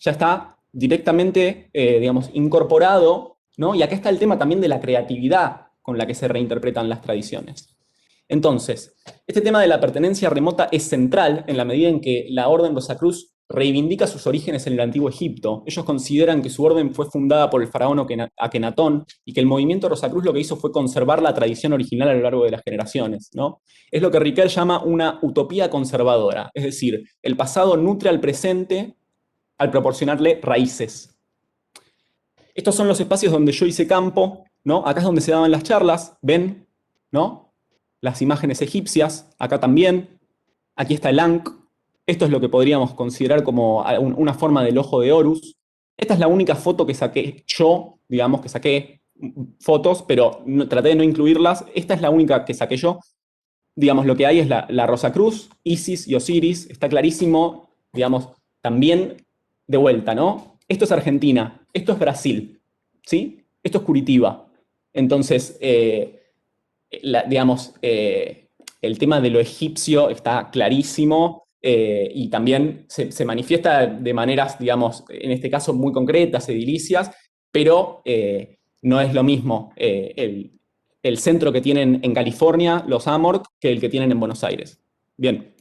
ya está directamente, digamos, incorporado, ¿no? Y acá está el tema también de la creatividad con la que se reinterpretan las tradiciones. Entonces, este tema de la pertenencia remota es central en la medida en que la Orden Rosacruz reivindica sus orígenes en el Antiguo Egipto. Ellos consideran que su orden fue fundada por el faraón Akenatón y que el movimiento Rosacruz lo que hizo fue conservar la tradición original a lo largo de las generaciones, ¿no? Es lo que Riquel llama una utopía conservadora, es decir, el pasado nutre al presente al proporcionarle raíces. Estos son los espacios donde yo hice campo, ¿no? Acá es donde se daban las charlas, ¿ven? ¿No? Las imágenes egipcias, acá también. Aquí está el Ankh. Esto es lo que podríamos considerar como una forma del ojo de Horus. Esta es la única foto que saqué yo, digamos que saqué fotos, pero traté de no incluirlas. Esta es la única que saqué yo. Digamos, lo que hay es la Rosacruz, Isis y Osiris. Está clarísimo, digamos, también de vuelta, ¿no? Esto es Argentina, esto es Brasil, ¿sí? Esto es Curitiba. Entonces, digamos, el tema de lo egipcio está clarísimo y también se manifiesta de maneras, digamos, en este caso muy concretas, edilicias, pero no es lo mismo el centro que tienen en California, los Amorc, que el que tienen en Buenos Aires. Bien.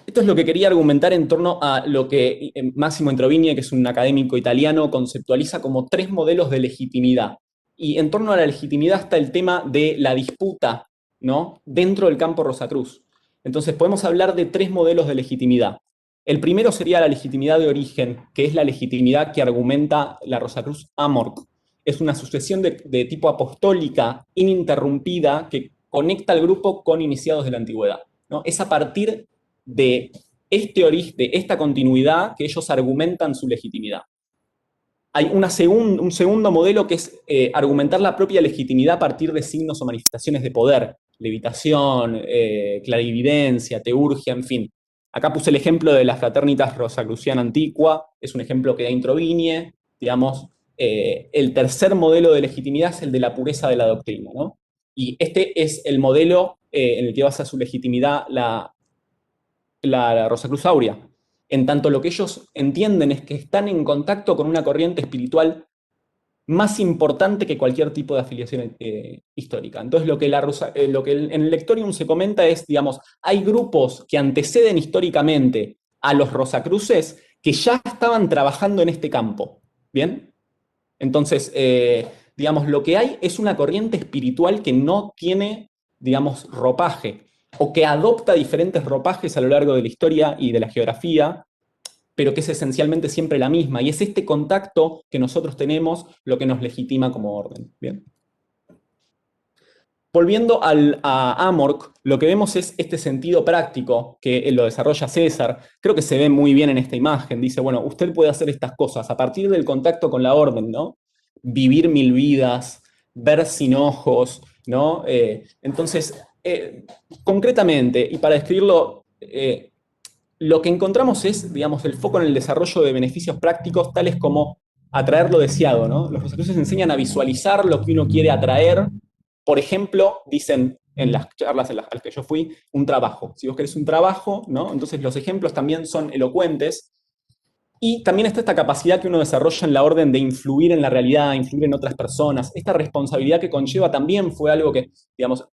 Esto es lo que quería argumentar en torno a lo que Massimo Introvigne, que es un académico italiano, conceptualiza como 3 modelos de legitimidad. Y en torno a la legitimidad está el tema de la disputa, ¿no? Dentro del campo Rosacruz. Entonces podemos hablar de 3 modelos de legitimidad. El primero sería la legitimidad de origen, que es la legitimidad que argumenta la Rosacruz Amorc. Es una sucesión de tipo apostólica ininterrumpida que conecta al grupo con iniciados de la antigüedad, ¿no? Es a partir de de esta continuidad que ellos argumentan su legitimidad. Hay un segundo modelo que es argumentar la propia legitimidad a partir de signos o manifestaciones de poder, levitación, clarividencia, teurgia, en fin. Acá puse el ejemplo de la Fraternitas Rosacruciana Antiqua, es un ejemplo que da Introvigne, digamos. El tercer modelo de legitimidad es el de la pureza de la doctrina, ¿no? Y este es el modelo en el que basa su legitimidad la Rosacruz Aurea. En tanto, lo que ellos entienden es que están en contacto con una corriente espiritual más importante que cualquier tipo de afiliación histórica. Entonces, lo que en el Lectorium se comenta es, digamos, hay grupos que anteceden históricamente a los Rosacruces que ya estaban trabajando en este campo. ¿Bien? Entonces, digamos, lo que hay es una corriente espiritual que no tiene, digamos, ropaje, o que adopta diferentes ropajes a lo largo de la historia y de la geografía, pero que es esencialmente siempre la misma. Y es este contacto que nosotros tenemos lo que nos legitima como orden. ¿Bien? Volviendo a Amorc, lo que vemos es este sentido práctico que lo desarrolla César. Creo que se ve muy bien en esta imagen. Dice, bueno, usted puede hacer estas cosas a partir del contacto con la orden, ¿no? Vivir 1000 vidas, ver sin ojos, ¿no? Entonces, concretamente, y para describirlo, lo que encontramos es, digamos, el foco en el desarrollo de beneficios prácticos tales como atraer lo deseado, ¿no? Los rosacruces enseñan a visualizar lo que uno quiere atraer. Por ejemplo, dicen en las charlas a las que yo fui, un trabajo. Si vos querés un trabajo, ¿no? Entonces los ejemplos también son elocuentes. Y también está esta capacidad que uno desarrolla en la orden de influir en la realidad, influir en otras personas. Esta responsabilidad que conlleva también fue algo que, digamos,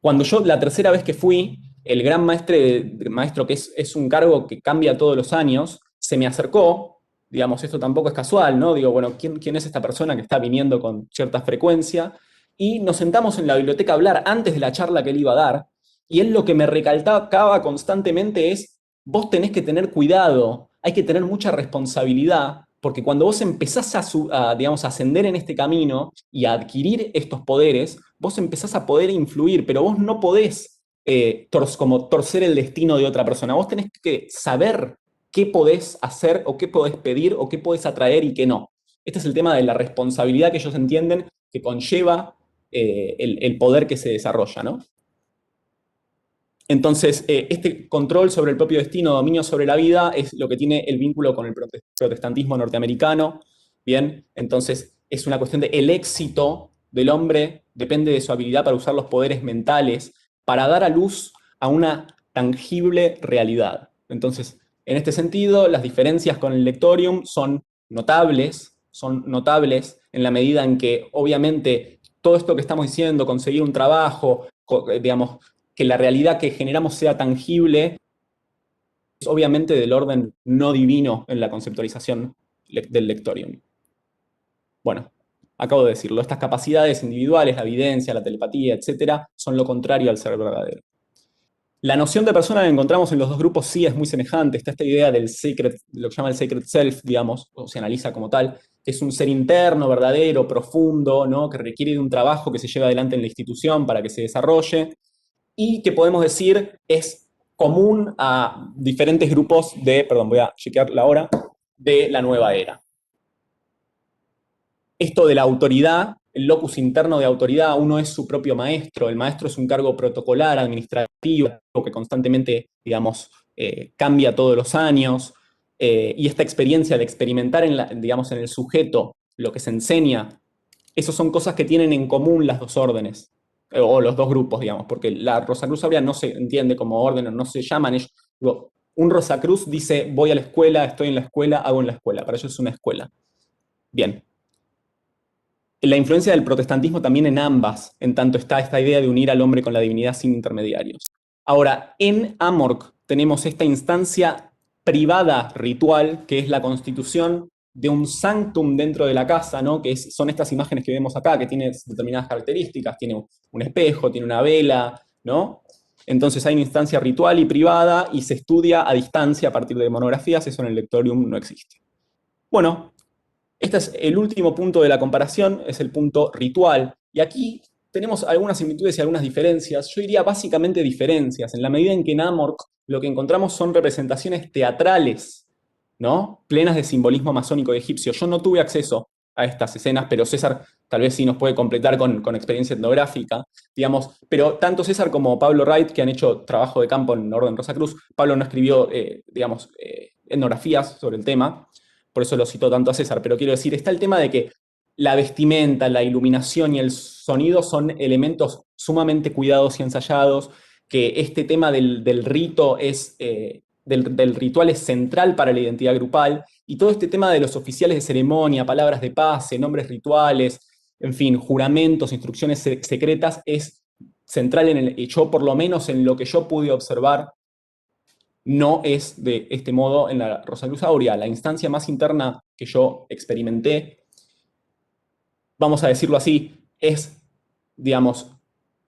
cuando yo la tercera vez que fui, el gran maestro que es un cargo que cambia todos los años, se me acercó, digamos, esto tampoco es casual, ¿no? Digo, bueno, ¿quién es esta persona que está viniendo con cierta frecuencia? Y nos sentamos en la biblioteca a hablar antes de la charla que él iba a dar, y él lo que me recalcaba constantemente es, vos tenés que tener cuidado, hay que tener mucha responsabilidad, porque cuando vos empezás digamos, a ascender en este camino y a adquirir estos poderes, vos empezás a poder influir, pero vos no podés como torcer el destino de otra persona. Vos tenés que saber qué podés hacer o qué podés pedir o qué podés atraer y qué no. Este es el tema de la responsabilidad que ellos entienden que conlleva el poder que se desarrolla, ¿no? Entonces, este control sobre el propio destino, dominio sobre la vida, es lo que tiene el vínculo con el protestantismo norteamericano. Bien, entonces es una cuestión de el éxito del hombre depende de su habilidad para usar los poderes mentales para dar a luz a una tangible realidad. Entonces, en este sentido, las diferencias con el Lectorium son notables en la medida en que, obviamente, todo esto que estamos diciendo, conseguir un trabajo, digamos, que la realidad que generamos sea tangible, es obviamente del orden no divino en la conceptualización del Lectorium. Bueno, acabo de decirlo, estas capacidades individuales, la evidencia, la telepatía, etcétera, son lo contrario al ser verdadero. La noción de persona que encontramos en los dos grupos sí es muy semejante. Está esta idea del sacred, lo que llama el sacred self, digamos, o se analiza como tal, que es un ser interno, verdadero, profundo, ¿no? Que requiere de un trabajo que se lleva adelante en la institución para que se desarrolle, y que podemos decir es común a diferentes grupos perdón, voy a chequear la hora, de la nueva era. Esto de la autoridad, el locus interno de autoridad, uno es su propio maestro, el maestro es un cargo protocolar, administrativo, que constantemente, digamos, cambia todos los años, y esta experiencia de experimentar digamos, en el sujeto lo que se enseña, esas son cosas que tienen en común las dos órdenes, o los dos grupos, digamos, porque la Rosacruz Aurea no se entiende como orden, o no se llaman ellos. Un Rosacruz dice, voy a la escuela, estoy en la escuela, hago en la escuela. Para ellos es una escuela. Bien. La influencia del protestantismo también en ambas, en tanto está esta idea de unir al hombre con la divinidad sin intermediarios. Ahora, en Amorc tenemos esta instancia privada ritual, que es la constitución de un sanctum dentro de la casa, ¿no? Que son estas imágenes que vemos acá, que tienen determinadas características, tiene un espejo, tiene una vela, ¿no? Entonces hay una instancia ritual y privada y se estudia a distancia a partir de monografías, eso en el lectorium no existe. Bueno, este es el último punto de la comparación, es el punto ritual. Y aquí tenemos algunas similitudes y algunas diferencias. Yo diría básicamente diferencias, en la medida en que en Amorc lo que encontramos son representaciones teatrales, ¿no? Plenas de simbolismo masónico egipcio. Yo no tuve acceso a estas escenas, pero César tal vez sí nos puede completar con experiencia etnográfica, digamos. Pero tanto César como Pablo Wright, que han hecho trabajo de campo en Orden Rosacruz, Pablo no escribió, etnografías sobre el tema, por eso lo cito tanto a César, pero quiero decir, está el tema de que la vestimenta, la iluminación y el sonido son elementos sumamente cuidados y ensayados, que este tema del rito es, del ritual es central para la identidad grupal, y todo este tema de los oficiales de ceremonia, palabras de pase, nombres rituales, en fin, juramentos, instrucciones secretas, es central y yo por lo menos en lo que yo pude observar, no es de este modo en la Rosacruz Aurea. La instancia más interna que yo experimenté, vamos a decirlo así, es, digamos,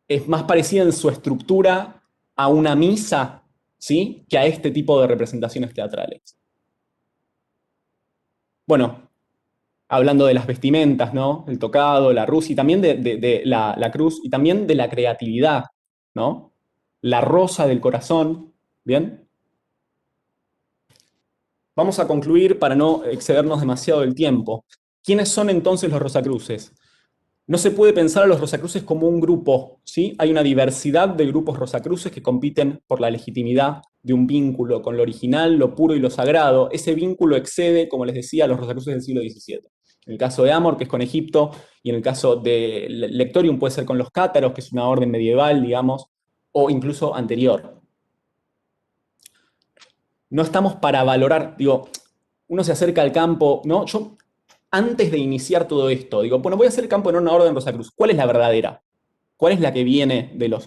es más parecida en su estructura a una misa, ¿sí?, que a este tipo de representaciones teatrales. Bueno, hablando de las vestimentas, ¿no? El tocado, la cruz, y también de la cruz, y también de la creatividad, ¿no? La rosa del corazón, ¿bien? Vamos a concluir para no excedernos demasiado del tiempo. ¿Quiénes son entonces los Rosacruces? No se puede pensar a los Rosacruces como un grupo, ¿sí? Hay una diversidad de grupos Rosacruces que compiten por la legitimidad de un vínculo con lo original, lo puro y lo sagrado. Ese vínculo excede, como les decía, a los Rosacruces del siglo XVII. En el caso de Amor, que es con Egipto, y en el caso de Lectorium puede ser con los cátaros, que es una orden medieval, digamos, o incluso anterior. No estamos para valorar, digo, uno se acerca al campo, ¿no? Yo, antes de iniciar todo esto, digo, bueno, voy a hacer el campo en una orden Rosacruz. ¿Cuál es la verdadera? ¿Cuál es la que viene de los...?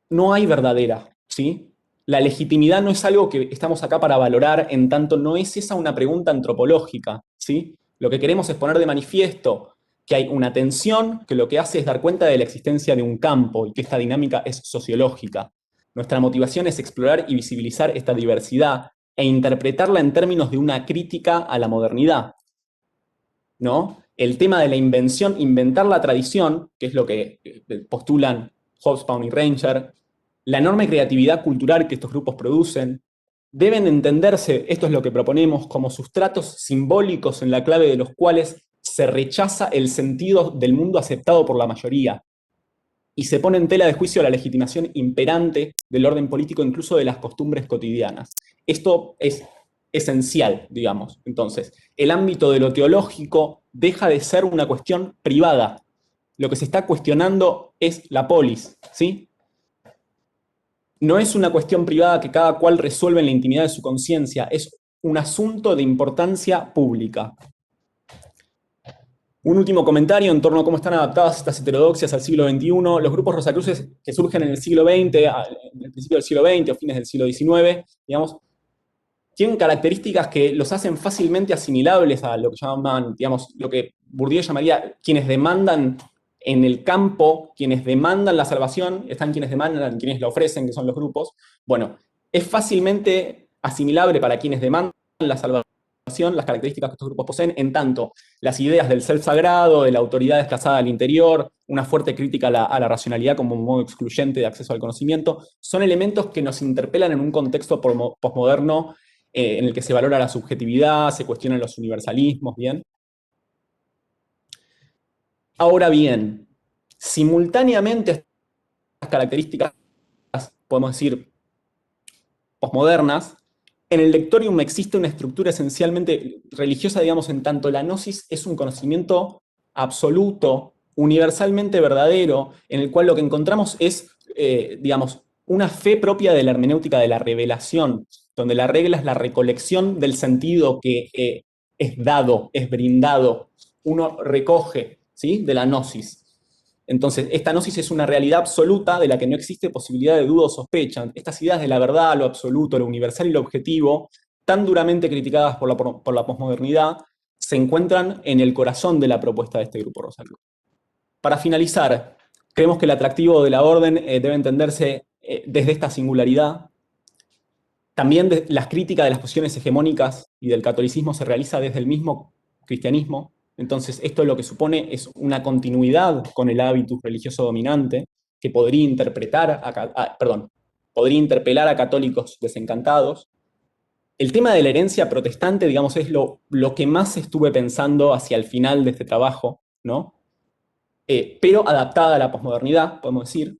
No hay verdadera, ¿sí? La legitimidad no es algo que estamos acá para valorar, en tanto no es esa una pregunta antropológica, ¿sí? Lo que queremos es poner de manifiesto que hay una tensión que lo que hace es dar cuenta de la existencia de un campo y que esta dinámica es sociológica. Nuestra motivación es explorar y visibilizar esta diversidad e interpretarla en términos de una crítica a la modernidad, ¿no? El tema de la invención, inventar la tradición, que es lo que postulan Hobsbawm y Ranger, la enorme creatividad cultural que estos grupos producen, deben entenderse, esto es lo que proponemos, como sustratos simbólicos en la clave de los cuales se rechaza el sentido del mundo aceptado por la mayoría y se pone en tela de juicio la legitimación imperante del orden político, incluso de las costumbres cotidianas. Esto es esencial, digamos. Entonces, el ámbito de lo teológico deja de ser una cuestión privada. Lo que se está cuestionando es la polis, ¿sí? No es una cuestión privada que cada cual resuelve en la intimidad de su conciencia, es un asunto de importancia pública. Un último comentario en torno a cómo están adaptadas estas heterodoxias al siglo XXI. Los grupos rosacruces que surgen en el siglo XX, en el principio del siglo XX o fines del siglo XIX, digamos, tienen características que los hacen fácilmente asimilables a lo que llaman, digamos, lo que Bourdieu llamaría quienes demandan en el campo, quienes demandan la salvación, están quienes demandan, quienes la ofrecen, que son los grupos. Bueno, es fácilmente asimilable para quienes demandan la salvación las características que estos grupos poseen, en tanto las ideas del ser sagrado, de la autoridad desplazada al interior, una fuerte crítica a la racionalidad como un modo excluyente de acceso al conocimiento, son elementos que nos interpelan en un contexto posmoderno en el que se valora la subjetividad, se cuestionan los universalismos, ¿bien? Ahora bien, simultáneamente a estas características, podemos decir, posmodernas, en el lectorium existe una estructura esencialmente religiosa, digamos, en tanto la gnosis es un conocimiento absoluto, universalmente verdadero, en el cual lo que encontramos es, digamos, una fe propia de la hermenéutica de la revelación, donde la regla es la recolección del sentido que es dado, es brindado, uno recoge, ¿sí?, de la gnosis. Entonces, esta gnosis es una realidad absoluta de la que no existe posibilidad de duda o sospecha. Estas ideas de la verdad, lo absoluto, lo universal y lo objetivo, tan duramente criticadas por la posmodernidad, se encuentran en el corazón de la propuesta de este grupo Rosacruz. Para finalizar, creemos que el atractivo de la orden debe entenderse desde esta singularidad. También las críticas de las posiciones hegemónicas y del catolicismo se realiza desde el mismo cristianismo. Entonces, esto lo que supone es una continuidad con el hábitus religioso dominante que podría podría interpelar a católicos desencantados. El tema de la herencia protestante, digamos, es lo que más estuve pensando hacia el final de este trabajo, ¿no? Pero adaptada a la posmodernidad, podemos decir,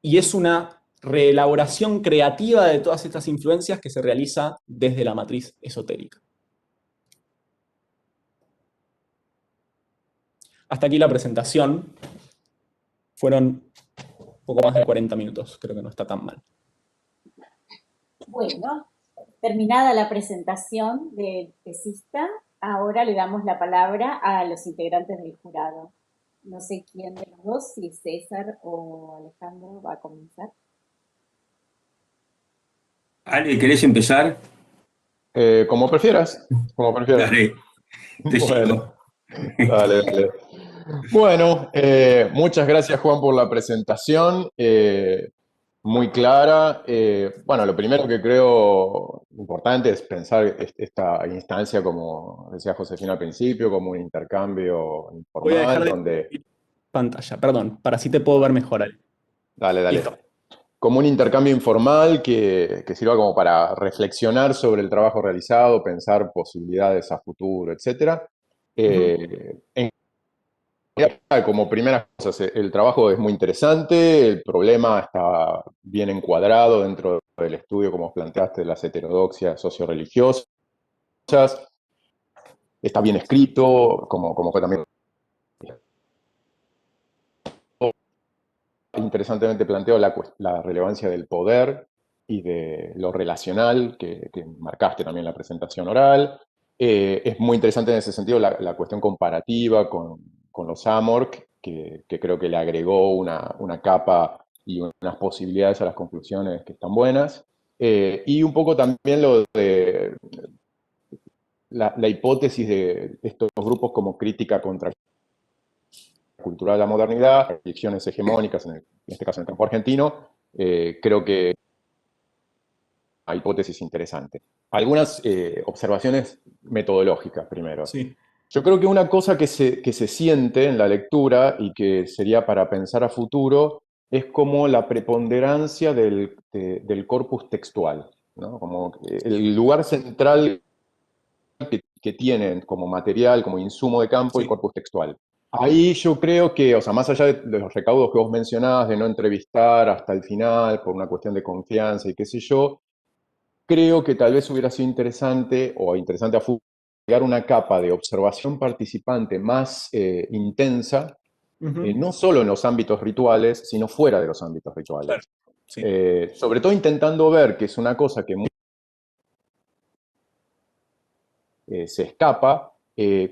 y es una reelaboración creativa de todas estas influencias que se realiza desde la matriz esotérica. Hasta aquí la presentación. Fueron un poco más de 40 minutos, creo que no está tan mal. Bueno, terminada la presentación del tesista, ahora le damos la palabra a los integrantes del jurado. No sé quién de los dos, si César o Alejandro va a comenzar. Ale, ¿querés empezar? Como prefieras, como prefieras. Dale, te Bueno, sigo. dale, dale. Bueno, muchas gracias Juan por la presentación, muy clara. Bueno, lo primero que creo importante es pensar esta instancia, como decía Josefina al principio, como un intercambio Voy a dejar informal, de donde... pantalla, perdón, para así te puedo ver mejor. Dale, dale. Listo. Como un intercambio informal que sirva como para reflexionar sobre el trabajo realizado, pensar posibilidades a futuro, etc. Como primeras cosas, el trabajo es muy interesante, el problema está bien encuadrado dentro del estudio, como planteaste, de las heterodoxias socioreligiosas, está bien escrito, como fue también interesantemente planteado la relevancia del poder y de lo relacional, que marcaste también en la presentación oral. Es muy interesante en ese sentido la cuestión comparativa con los AMORC, que creo que le agregó una capa y unas posibilidades a las conclusiones que están buenas. Y un poco también lo de la hipótesis de estos grupos como crítica contra cultural de la modernidad, predicciones hegemónicas, en este caso en el campo argentino, creo que hay hipótesis interesantes. Algunas observaciones metodológicas primero. Sí. Yo creo que una cosa que se siente en la lectura y que sería para pensar a futuro es como la preponderancia del corpus textual, ¿no? Como el lugar central que tienen como material, como insumo de campo, el Sí. corpus textual. Ahí yo creo que, o sea, más allá de los recaudos que vos mencionabas, de no entrevistar hasta el final por una cuestión de confianza y qué sé yo, creo que tal vez hubiera sido interesante o interesante a futuro llegar una capa de observación participante más intensa, no solo en los ámbitos rituales, sino fuera de los ámbitos rituales. Claro. Sí. Sobre todo intentando ver que es una cosa que se escapa,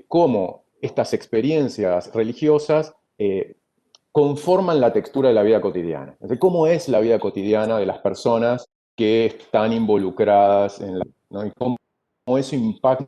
cómo estas experiencias religiosas conforman la textura de la vida cotidiana. Es decir, cómo es la vida cotidiana de las personas que están involucradas en la, ¿no? Y cómo eso impacta.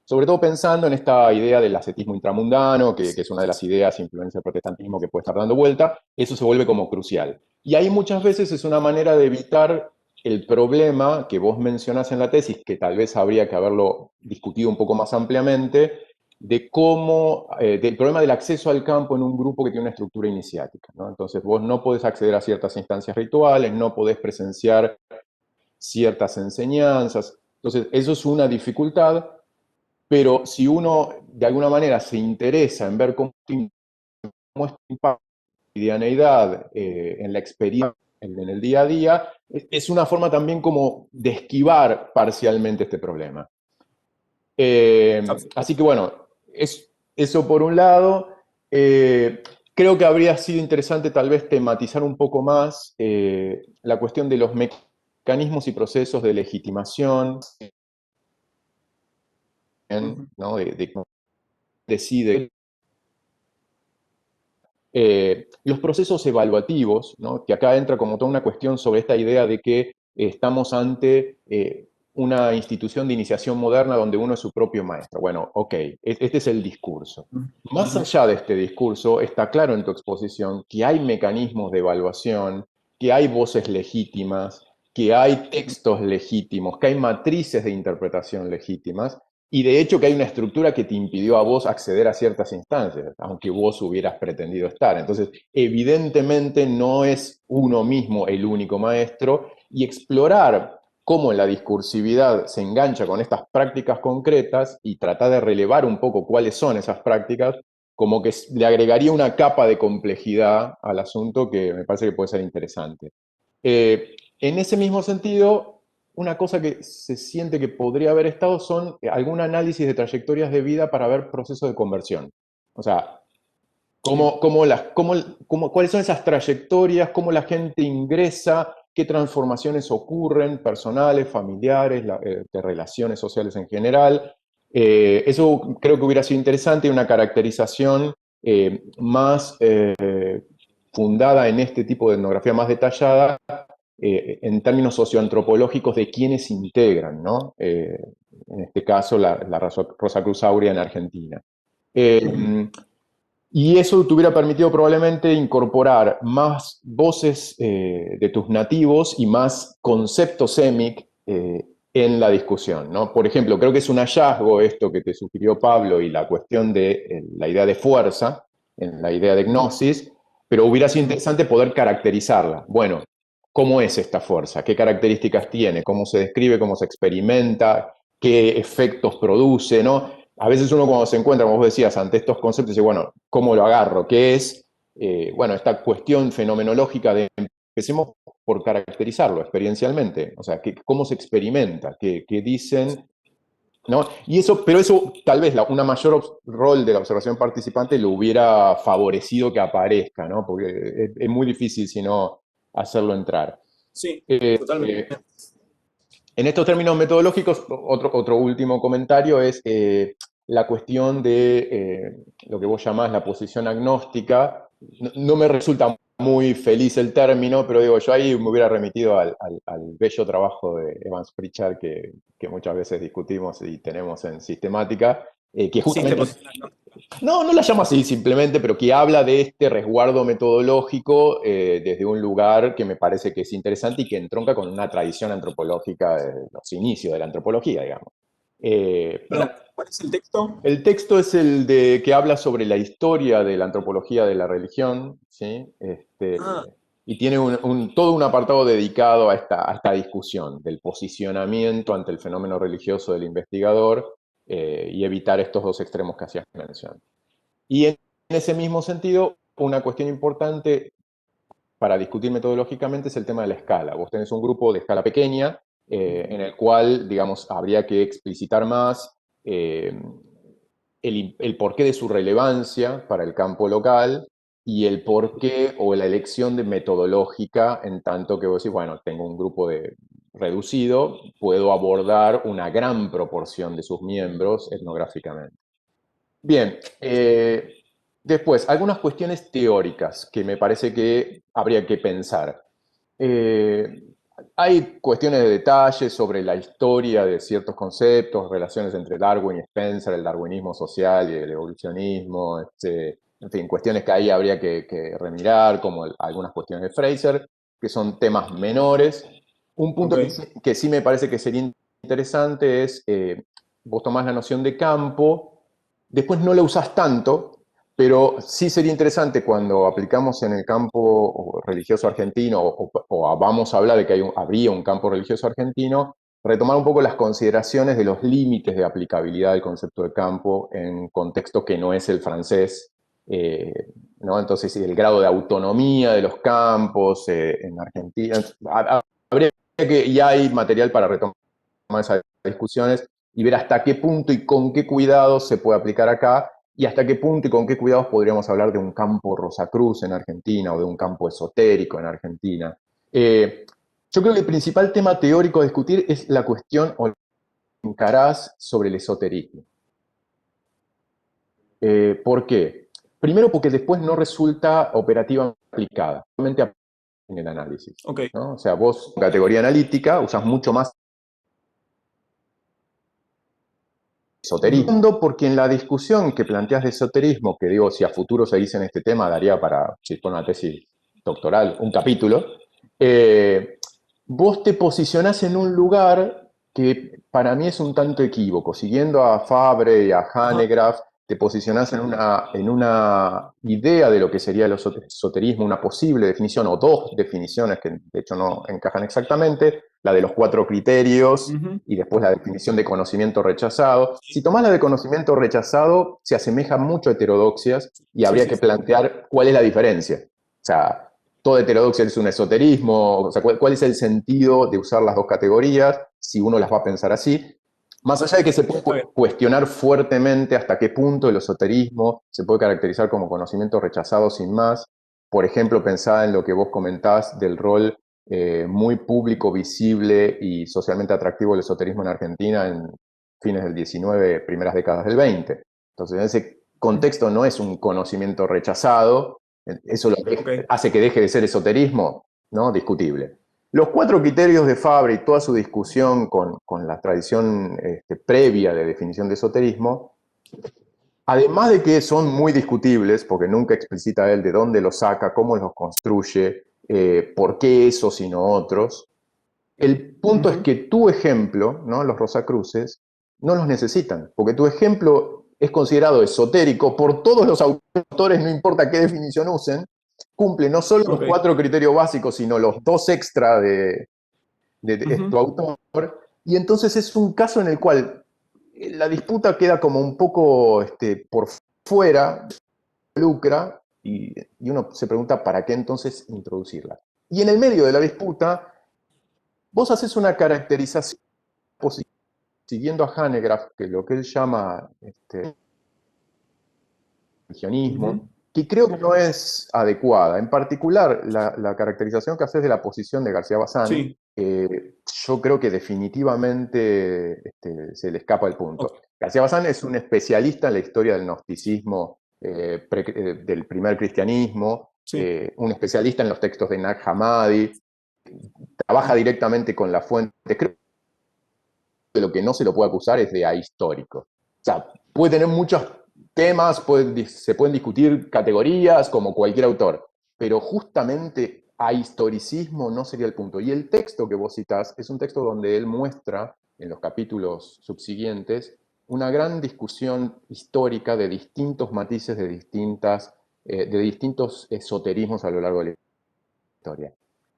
Sobre todo pensando en esta idea del ascetismo intramundano, que es una de las ideas, influencia del protestantismo que puede estar dando vuelta, eso se vuelve como crucial. Y ahí muchas veces es una manera de evitar el problema que vos mencionás en la tesis, que tal vez habría que haberlo discutido un poco más ampliamente, de cómo, del problema del acceso al campo en un grupo que tiene una estructura iniciática, ¿no? Entonces vos no podés acceder a ciertas instancias rituales, no podés presenciar ciertas enseñanzas. Entonces eso es una dificultad, pero si uno de alguna manera se interesa en ver cómo es la cotidianeidad en la experiencia, en el día a día, es una forma también como de esquivar parcialmente este problema. Así que bueno, eso por un lado. Creo que habría sido interesante tal vez tematizar un poco más la cuestión de los mecanismos y procesos de legitimación, ¿no? De decide los procesos evaluativos, ¿no? Que acá entra como toda una cuestión sobre esta idea de que estamos ante una institución de iniciación moderna donde uno es su propio maestro. Bueno, ok, este es el discurso. Más allá de este discurso, está claro en tu exposición que hay mecanismos de evaluación, que hay voces legítimas, que hay textos legítimos, que hay matrices de interpretación legítimas, y de hecho que hay una estructura que te impidió a vos acceder a ciertas instancias, aunque vos hubieras pretendido estar. Entonces, evidentemente no es uno mismo el único maestro, y explorar cómo la discursividad se engancha con estas prácticas concretas y tratar de relevar un poco cuáles son esas prácticas, como que le agregaría una capa de complejidad al asunto que me parece que puede ser interesante. En ese mismo sentido, una cosa que se siente que podría haber estado son algún análisis de trayectorias de vida para ver procesos de conversión. O sea, cuáles son esas trayectorias, cómo la gente ingresa, qué transformaciones ocurren, personales, familiares, de relaciones sociales en general. Eso creo que hubiera sido interesante, una caracterización más fundada en este tipo de etnografía más detallada, en términos socioantropológicos de quiénes integran, ¿no? En este caso, la Rosa Cruz Aurea en Argentina. Y eso te hubiera permitido probablemente incorporar más voces de tus nativos y más conceptos EMIC en la discusión, ¿no? Por ejemplo, creo que es un hallazgo esto que te sugirió Pablo y la cuestión de la idea de fuerza, en la idea de gnosis, pero hubiera sido interesante poder caracterizarla. Bueno, ¿cómo es esta fuerza? ¿Qué características tiene? ¿Cómo se describe? ¿Cómo se experimenta? ¿Qué efectos produce? ¿No? A veces uno cuando se encuentra, como vos decías, ante estos conceptos, dice, bueno, ¿cómo lo agarro? ¿Qué es? Bueno, esta cuestión fenomenológica de empecemos por caracterizarlo experiencialmente, o sea, cómo se experimenta, qué dicen, ¿no? Y eso, pero eso tal vez una mayor rol de la observación participante lo hubiera favorecido que aparezca, ¿no? Porque es muy difícil si no hacerlo entrar. Sí, Eh, totalmente. en estos términos metodológicos, otro último comentario es la cuestión de lo que vos llamás la posición agnóstica. No me resulta muy feliz el término, pero digo, yo ahí me hubiera remitido al bello trabajo de Evans Pritchard que muchas veces discutimos y tenemos en sistemática, que Existe justamente posición agnóstica. no la llamo así simplemente, pero que habla de este resguardo metodológico desde un lugar que me parece que es interesante y que entronca con una tradición antropológica de los inicios de la antropología, digamos. Perdón, ¿cuál es el texto? El texto es el de que habla sobre la historia de la antropología de la religión, ¿sí? Ah, Y tiene todo un apartado dedicado a esta discusión del posicionamiento ante el fenómeno religioso del investigador y evitar estos dos extremos que hacías mención. Y en ese mismo sentido, una cuestión importante para discutir metodológicamente es el tema de la escala. Vos tenés un grupo de escala pequeña en el cual, digamos, habría que explicitar más el porqué de su relevancia para el campo local y el porqué o la elección de metodológica en tanto que vos decís, bueno, tengo un grupo reducido, puedo abordar una gran proporción de sus miembros etnográficamente. Bien, después, algunas cuestiones teóricas que me parece que habría que pensar. Eh, Hay cuestiones de detalle sobre la historia de ciertos conceptos, relaciones entre Darwin y Spencer, el darwinismo social y el evolucionismo, en fin, cuestiones que ahí habría que remirar, como algunas cuestiones de Fraser, que son temas menores. Un punto ok. que sí me parece que sería interesante es, vos tomás la noción de campo, después no la usás tanto, pero sí sería interesante cuando aplicamos en el campo religioso argentino, o vamos a hablar de que habría un campo religioso argentino, retomar un poco las consideraciones de los límites de aplicabilidad del concepto de campo en un contexto que no es el francés, eh, ¿no? Entonces, el grado de autonomía de los campos en Argentina. Habría que, ya hay material para retomar esas discusiones y ver hasta qué punto y con qué cuidado se puede aplicar acá y hasta qué punto y con qué cuidados podríamos hablar de un campo Rosacruz en Argentina o de un campo esotérico en Argentina. Yo creo que el principal tema teórico a discutir es la cuestión o encarás sobre el esoterismo. ¿Por qué? Primero porque después no resulta operativamente aplicada, solamente en el análisis. Ok. ¿No? O sea, vos, en categoría analítica, usas mucho más esoterismo, porque en la discusión que planteas de esoterismo, que digo, si a futuro se dice en este tema, daría para, si fuera una tesis doctoral, un capítulo, vos te posicionás en un lugar que para mí es un tanto equívoco. Siguiendo a Fabre y a Hanegraaff, te posicionás en una idea de lo que sería el esoterismo, una posible definición, o dos definiciones que de hecho no encajan exactamente, la de los 4 criterios y después la definición de conocimiento rechazado. Si tomás la de conocimiento rechazado, se asemeja mucho a heterodoxias y habría que plantear cuál es la diferencia. O sea, toda heterodoxia es un esoterismo, o sea, cuál es el sentido de usar las dos categorías, si uno las va a pensar así. Más allá de que se puede cuestionar fuertemente hasta qué punto el esoterismo se puede caracterizar como conocimiento rechazado sin más. Por ejemplo, pensá en lo que vos comentás del rol muy público, visible y socialmente atractivo del esoterismo en Argentina en fines del 19, primeras décadas del 20. Entonces, en ese contexto no es un conocimiento rechazado, eso lo que hace que deje de ser esoterismo, ¿no? Discutible. Los 4 criterios de Fabre y toda su discusión con la tradición previa de definición de esoterismo, además de que son muy discutibles, porque nunca explicita él de dónde los saca, cómo los construye, por qué esos y no otros, el punto es que tu ejemplo, ¿no? Los Rosacruces, no los necesitan, porque tu ejemplo es considerado esotérico por todos los autores, no importa qué definición usen, cumple no solo los 4 criterios básicos, sino los 2 extra de tu autor, y entonces es un caso en el cual la disputa queda como un poco por fuera, lucra, y uno se pregunta para qué entonces introducirla. Y en el medio de la disputa, vos haces una caracterización siguiendo a Hanegraaff, que lo que él llama religionismo, que creo que no es adecuada. En particular, la caracterización que haces de la posición de García Bazán, yo creo que definitivamente se le escapa el punto. García Bazán es un especialista en la historia del gnosticismo del primer cristianismo, un especialista en los textos de Nag Hammadi, trabaja directamente con la fuente. Creo que lo que no se lo puede acusar es de ahistórico. O sea, puede tener muchos temas, se pueden discutir categorías como cualquier autor, pero justamente ahistoricismo no sería el punto. Y el texto que vos citás es un texto donde él muestra, en los capítulos subsiguientes, una gran discusión histórica de distintos matices, de distintos esoterismos a lo largo de la historia.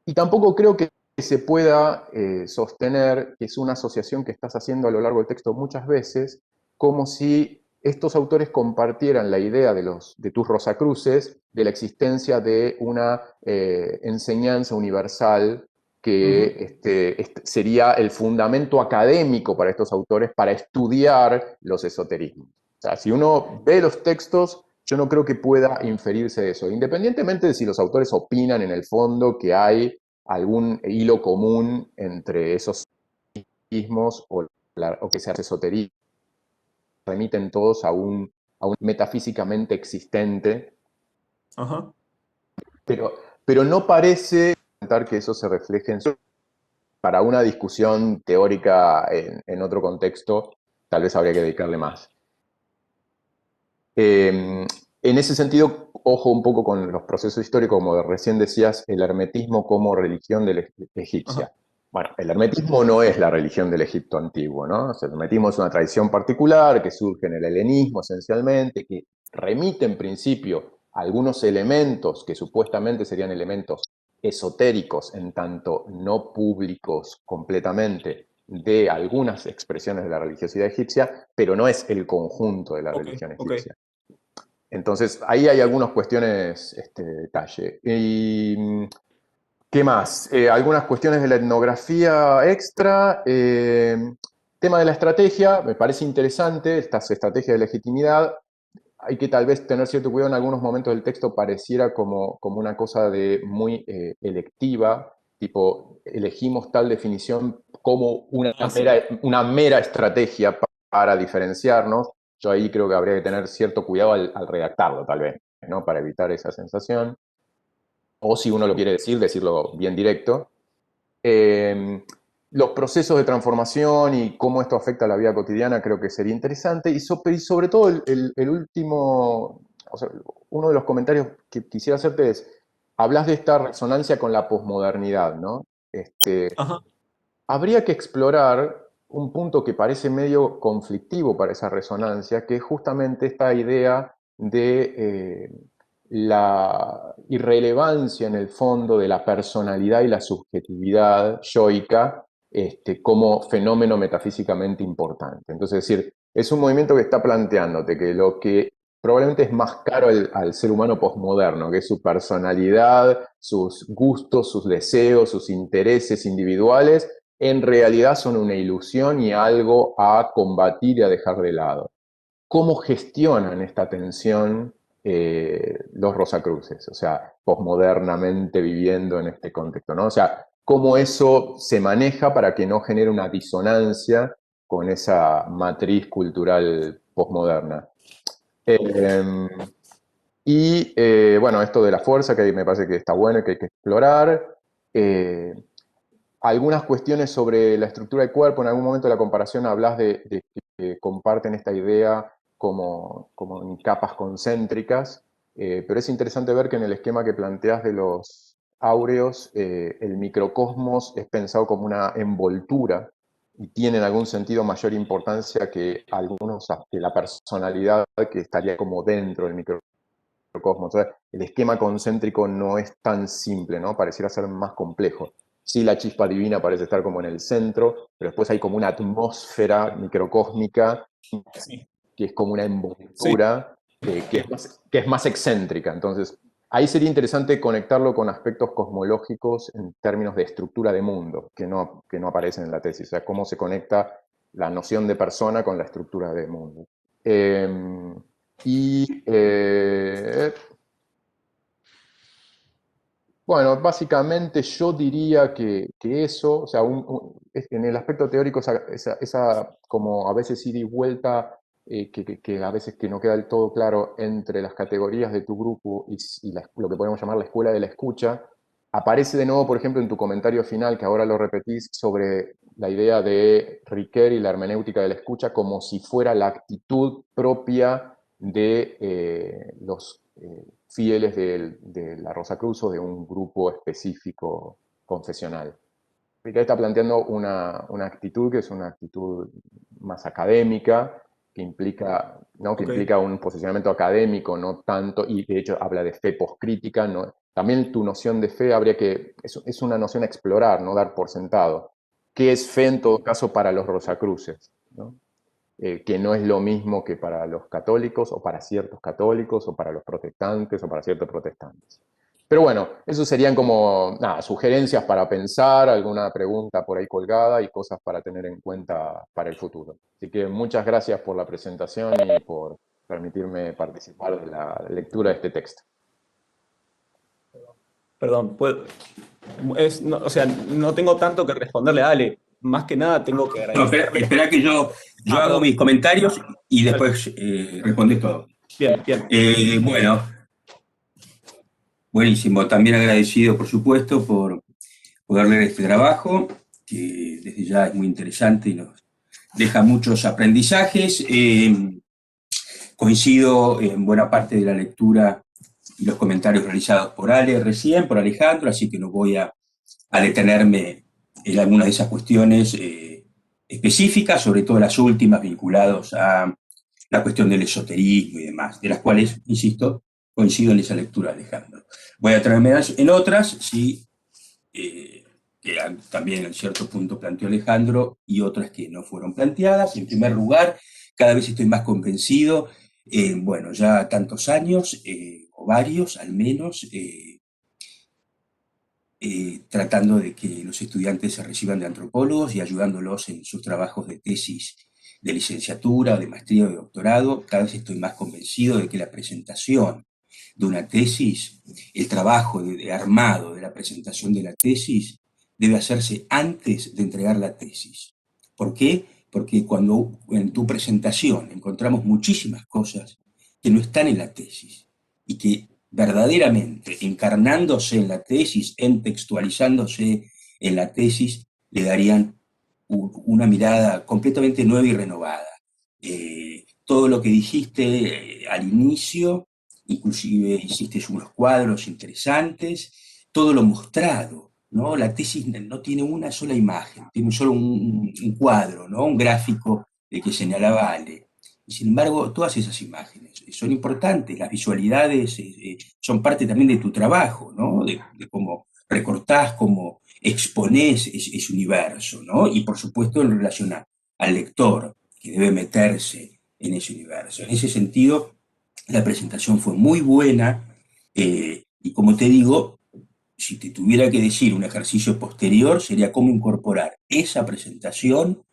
Y tampoco creo que se pueda sostener que es una asociación que estás haciendo a lo largo del texto muchas veces, como si estos autores compartieran la idea de tus Rosacruces de la existencia de una enseñanza universal que sería el fundamento académico para estos autores para estudiar los esoterismos. O sea, si uno ve los textos, yo no creo que pueda inferirse eso, independientemente de si los autores opinan en el fondo que hay algún hilo común entre esos ismos o que se hace esoterismo, remiten todos a un metafísicamente existente, pero no parece que eso se refleje para una discusión teórica en otro contexto, tal vez habría que dedicarle más. En ese sentido, ojo un poco con los procesos históricos, como recién decías, el hermetismo como religión egipcia. Bueno, el hermetismo no es la religión del Egipto antiguo, ¿no? O sea, el hermetismo es una tradición particular que surge en el helenismo esencialmente, que remite en principio a algunos elementos que supuestamente serían elementos esotéricos, en tanto no públicos completamente, de algunas expresiones de la religiosidad egipcia, pero no es el conjunto de la religión egipcia. Entonces, ahí hay algunas cuestiones de detalle. Y, ¿qué más? Algunas cuestiones de la etnografía extra. Tema de la estrategia, me parece interesante, estas estrategias de legitimidad. Hay que tal vez tener cierto cuidado en algunos momentos del texto, pareciera como una cosa de muy electiva, tipo, elegimos tal definición como una mera estrategia para diferenciarnos. Yo ahí creo que habría que tener cierto cuidado al redactarlo, tal vez, ¿no? Para evitar esa sensación. O si uno lo quiere decir, decirlo bien directo. los procesos de transformación y cómo esto afecta a la vida cotidiana creo que sería interesante. Y sobre todo el último, o sea, uno de los comentarios que quisiera hacerte es, hablas de esta resonancia con la posmodernidad, ¿no? Ajá. Habría que explorar un punto que parece medio conflictivo para esa resonancia, que es justamente esta idea de la irrelevancia en el fondo de la personalidad y la subjetividad yoica como fenómeno metafísicamente importante. Entonces, es decir, es un movimiento que está planteándote que lo que probablemente es más caro al ser humano posmoderno, que es su personalidad, sus gustos, sus deseos, sus intereses individuales, en realidad son una ilusión y algo a combatir y a dejar de lado. ¿Cómo gestionan esta tensión los Rosacruces? O sea, posmodernamente viviendo en este contexto, ¿no? O sea, cómo eso se maneja para que no genere una disonancia con esa matriz cultural posmoderna. Bueno, esto de la fuerza, que me parece que está bueno y que hay que explorar. Eh, Algunas cuestiones sobre la estructura del cuerpo, en algún momento de la comparación hablas de que comparten esta idea como en capas concéntricas, pero es interesante ver que en el esquema que planteas de los áureos, el microcosmos es pensado como una envoltura y tiene en algún sentido mayor importancia que que la personalidad que estaría como dentro del microcosmos. Entonces, el esquema concéntrico no es tan simple, ¿no? Pareciera ser más complejo. Sí, la chispa divina parece estar como en el centro, pero después hay como una atmósfera microcósmica Sí, que es como una sí. envoltura que es más excéntrica. Entonces, ahí sería interesante conectarlo con aspectos cosmológicos en términos de estructura de mundo, que no aparecen en la tesis. O sea, cómo se conecta la noción de persona con la estructura de mundo. Eh, y bueno, básicamente yo diría que eso, o sea, en el aspecto teórico, como a veces ida y vuelta, que a veces que no queda del todo claro entre las categorías de tu grupo y lo que podemos llamar la escuela de la escucha, aparece de nuevo, por ejemplo, en tu comentario final, que ahora lo repetís, sobre la idea de Riquet y la hermenéutica de la escucha como si fuera la actitud propia de los fieles de la Rosa Cruz o de un grupo específico confesional. Riquet está planteando una actitud que es una actitud más académica, que implica, ¿no? que Ok. implica un posicionamiento académico, no tanto, y de hecho habla de fe poscrítica. ¿No? También tu noción de fe es una noción a explorar, no dar por sentado. ¿Qué es fe en todo caso para los Rosacruces? ¿No? Que no es lo mismo que para los católicos o para ciertos católicos o para los protestantes o para ciertos protestantes. Pero bueno, eso serían como nada, sugerencias para pensar, alguna pregunta por ahí colgada y cosas para tener en cuenta para el futuro. Así que muchas gracias por la presentación y por permitirme participar de la lectura de este texto. Perdón, o sea, no tengo tanto que responderle a Ale. Más que nada tengo que No, espera, agradecerle. espera que yo hago Perdón. mis comentarios y Dale. después respondes todo. Bien, bien. Bueno, buenísimo. También agradecido, por supuesto, por poder leer este trabajo, que desde ya es muy interesante y nos deja muchos aprendizajes. Coincido en buena parte de la lectura y los comentarios realizados por Ale recién, por Alejandro, así que no voy a detenerme en algunas de esas cuestiones específicas, sobre todo las últimas vinculadas a la cuestión del esoterismo y demás, de las cuales, insisto, coincido en esa lectura, Alejandro. Voy a traerme en otras, sí, que también en cierto punto planteó Alejandro, y otras que no fueron planteadas. En primer lugar, cada vez estoy más convencido, bueno, ya tantos años, o varios al menos, tratando de que los estudiantes se reciban de antropólogos y ayudándolos en sus trabajos de tesis de licenciatura, de maestría o de doctorado. Cada vez estoy más convencido de que la presentación de una tesis, el trabajo de armado de la presentación de la tesis, debe hacerse antes de entregar la tesis. ¿Por qué? Porque cuando en tu presentación encontramos muchísimas cosas que no están en la tesis y que verdaderamente encarnándose en la tesis, entextualizándose en la tesis, le darían una mirada completamente nueva y renovada. Todo lo que dijiste al inicio, inclusive hiciste unos cuadros interesantes, todo lo mostrado, ¿no? La tesis no tiene una sola imagen, tiene solo un cuadro, ¿no? Un gráfico de que señalaba Ale. Y sin embargo, todas esas imágenes son importantes, las visualidades son parte también de tu trabajo, ¿no? De cómo recortás, cómo exponés ese universo, ¿no? Y por supuesto en relación al lector, que debe meterse en ese universo. En ese sentido, la presentación fue muy buena, y como te digo, si te tuviera que decir un ejercicio posterior, sería cómo incorporar esa presentación,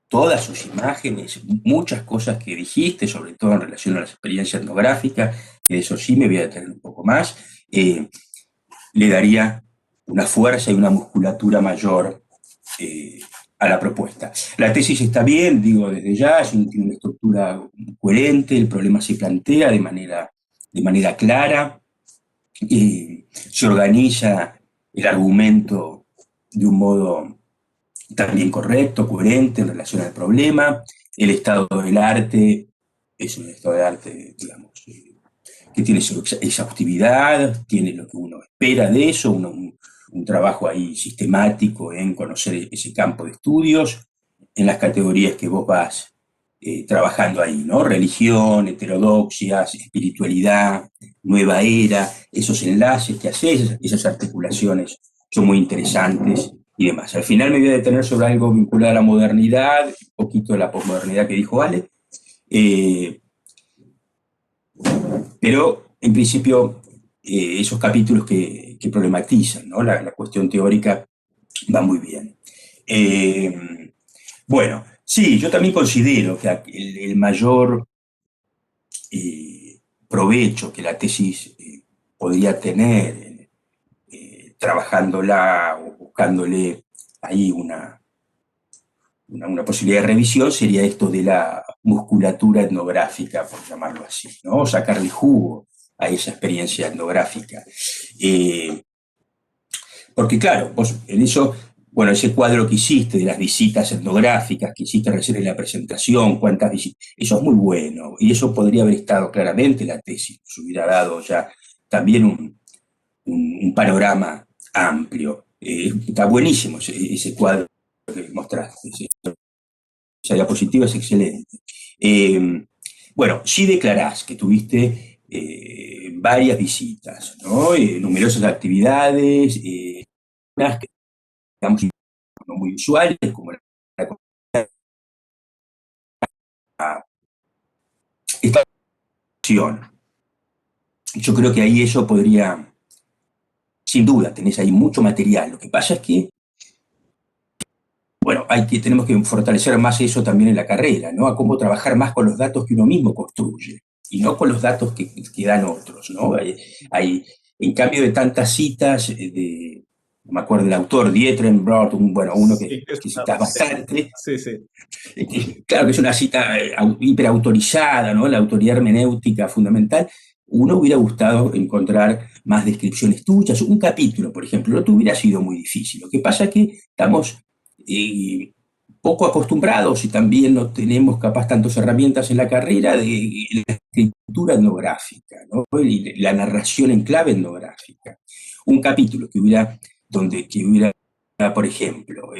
todas sus imágenes, muchas cosas que dijiste, sobre todo en relación a las experiencias etnográficas, que de eso sí me voy a detener un poco más, le daría una fuerza y una musculatura mayor a la propuesta. La tesis está bien, digo desde ya, tiene una estructura coherente, el problema se plantea de manera clara, se organiza el argumento de un modo también correcto, coherente en relación al problema. El estado del arte es un estado de arte, digamos, que tiene su exhaustividad, tiene lo que uno espera de eso, un trabajo ahí sistemático en conocer ese campo de estudios, en las categorías que vos vas trabajando ahí, ¿no? Religión, heterodoxias, espiritualidad, nueva era, esos enlaces que haces, esas articulaciones son muy interesantes y demás. Al final me voy a detener sobre algo vinculado a la modernidad, un poquito de la posmodernidad que dijo Ale, pero en principio esos capítulos que problematizan, ¿no? La cuestión teórica va muy bien. Bueno, sí, yo también considero que el mayor provecho que la tesis podría tener trabajándola o buscándole ahí una posibilidad de revisión sería esto de la musculatura etnográfica, por llamarlo así, ¿no? Sacarle jugo a esa experiencia etnográfica. Porque claro, vos en eso, bueno, ese cuadro que hiciste de las visitas etnográficas que hiciste recién en la presentación, cuántas visitas, eso es muy bueno, y eso podría haber estado claramente en la tesis, nos hubiera dado ya también un panorama amplio. Está buenísimo ese cuadro que mostraste, esa diapositiva es excelente. Bueno, sí declarás que tuviste varias visitas, ¿no? Numerosas actividades, unas que digamos no muy usuales, como esta acción. Yo creo que ahí eso podría, sin duda, tenés ahí mucho material. Lo que pasa es que, bueno, tenemos que fortalecer más eso también en la carrera, ¿no? A cómo trabajar más con los datos que uno mismo construye y no con los datos que dan otros, ¿no? En cambio de tantas citas no me acuerdo del autor, Dietrenbrot, bueno, uno Sí, que citas bastante. Sí, sí. Claro que es una cita hiperautorizada, ¿no? La autoridad hermenéutica fundamental. Uno hubiera gustado encontrar más descripciones tuyas. Un capítulo, por ejemplo, no te hubiera sido muy difícil. Lo que pasa es que estamos poco acostumbrados y también no tenemos capaz tantas herramientas en la carrera de la escritura etnográfica, ¿no? Y la narración en clave etnográfica. Un capítulo que hubiera, por ejemplo,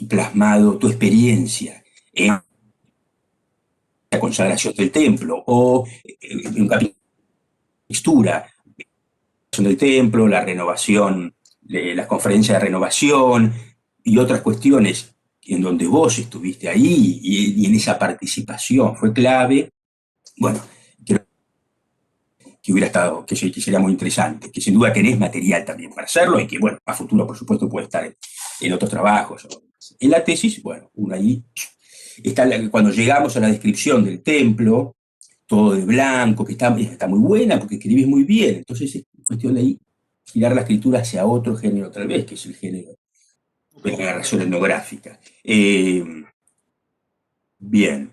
plasmado tu experiencia en la consagración del templo o un capítulo de textura del templo, la renovación, las conferencias de renovación y otras cuestiones en donde vos estuviste ahí y en esa participación fue clave. Bueno, creo que hubiera estado, que sería muy interesante, que sin duda tenés material también para hacerlo y que, bueno, a futuro, por supuesto, puede estar en otros trabajos. En la tesis, bueno, uno ahí está, cuando llegamos a la descripción del templo, todo de blanco, que está muy buena porque escribís muy bien, entonces es cuestión de ahí girar la escritura hacia otro género tal vez, que es el género de la narración etnográfica. Bien.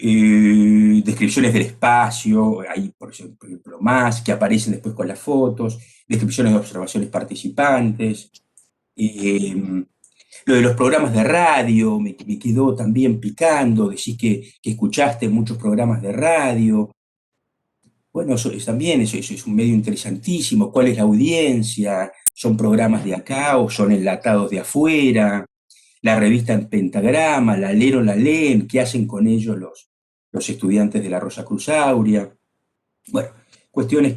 Descripciones del espacio, hay por ejemplo más, que aparecen después con las fotos, descripciones de observaciones participantes. Lo de los programas de radio me quedó también picando, decís que escuchaste muchos programas de radio. Bueno, también eso es un medio interesantísimo. ¿Cuál es la audiencia? ¿Son programas de acá o son enlatados de afuera? La revista en Pentagrama, la leen o la leen, ¿qué hacen con ellos los estudiantes de la Rosa Cruz Aurea? Bueno, cuestiones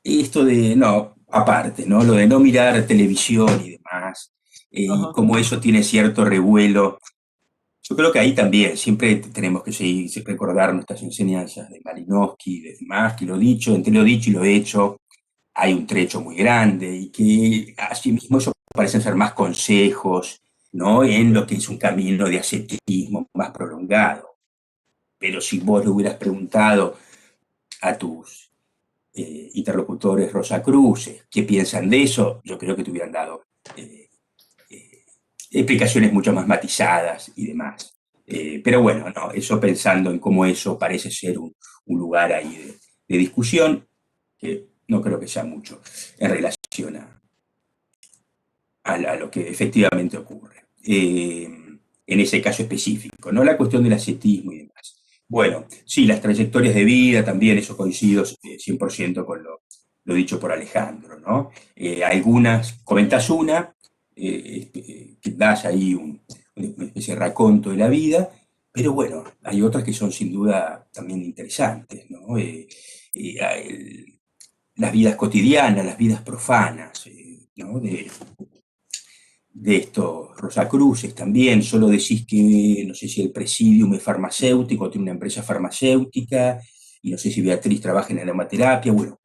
esto de, no, aparte, ¿no? Lo de no mirar televisión y demás, y cómo eso tiene cierto revuelo. Yo creo que ahí también siempre tenemos que seguir, recordar nuestras enseñanzas de Malinowski y de demás, que entre lo dicho y lo hecho hay un trecho muy grande y que asimismo eso parecen ser más consejos, ¿no? En lo que es un camino de ascetismo más prolongado. Pero si vos le hubieras preguntado a tus interlocutores rosacruces qué piensan de eso, yo creo que te hubieran dado explicaciones mucho más matizadas y demás. Pero bueno, no, eso pensando en cómo eso parece ser un lugar ahí de discusión, que no creo que sea mucho en relación a lo que efectivamente ocurre. En ese caso específico, ¿no? La cuestión del ascetismo y demás. Bueno, sí, las trayectorias de vida también, eso coincido 100% con lo dicho por Alejandro, ¿no? Algunas, comentás una, que das ahí una especie de raconto de la vida, pero bueno, hay otras que son sin duda también interesantes, ¿no? Las vidas cotidianas, las vidas profanas, ¿no? De estos Rosacruces también, solo decís que no sé si el Presidium es farmacéutico, tiene una empresa farmacéutica, y no sé si Beatriz trabaja en aromaterapia, bueno,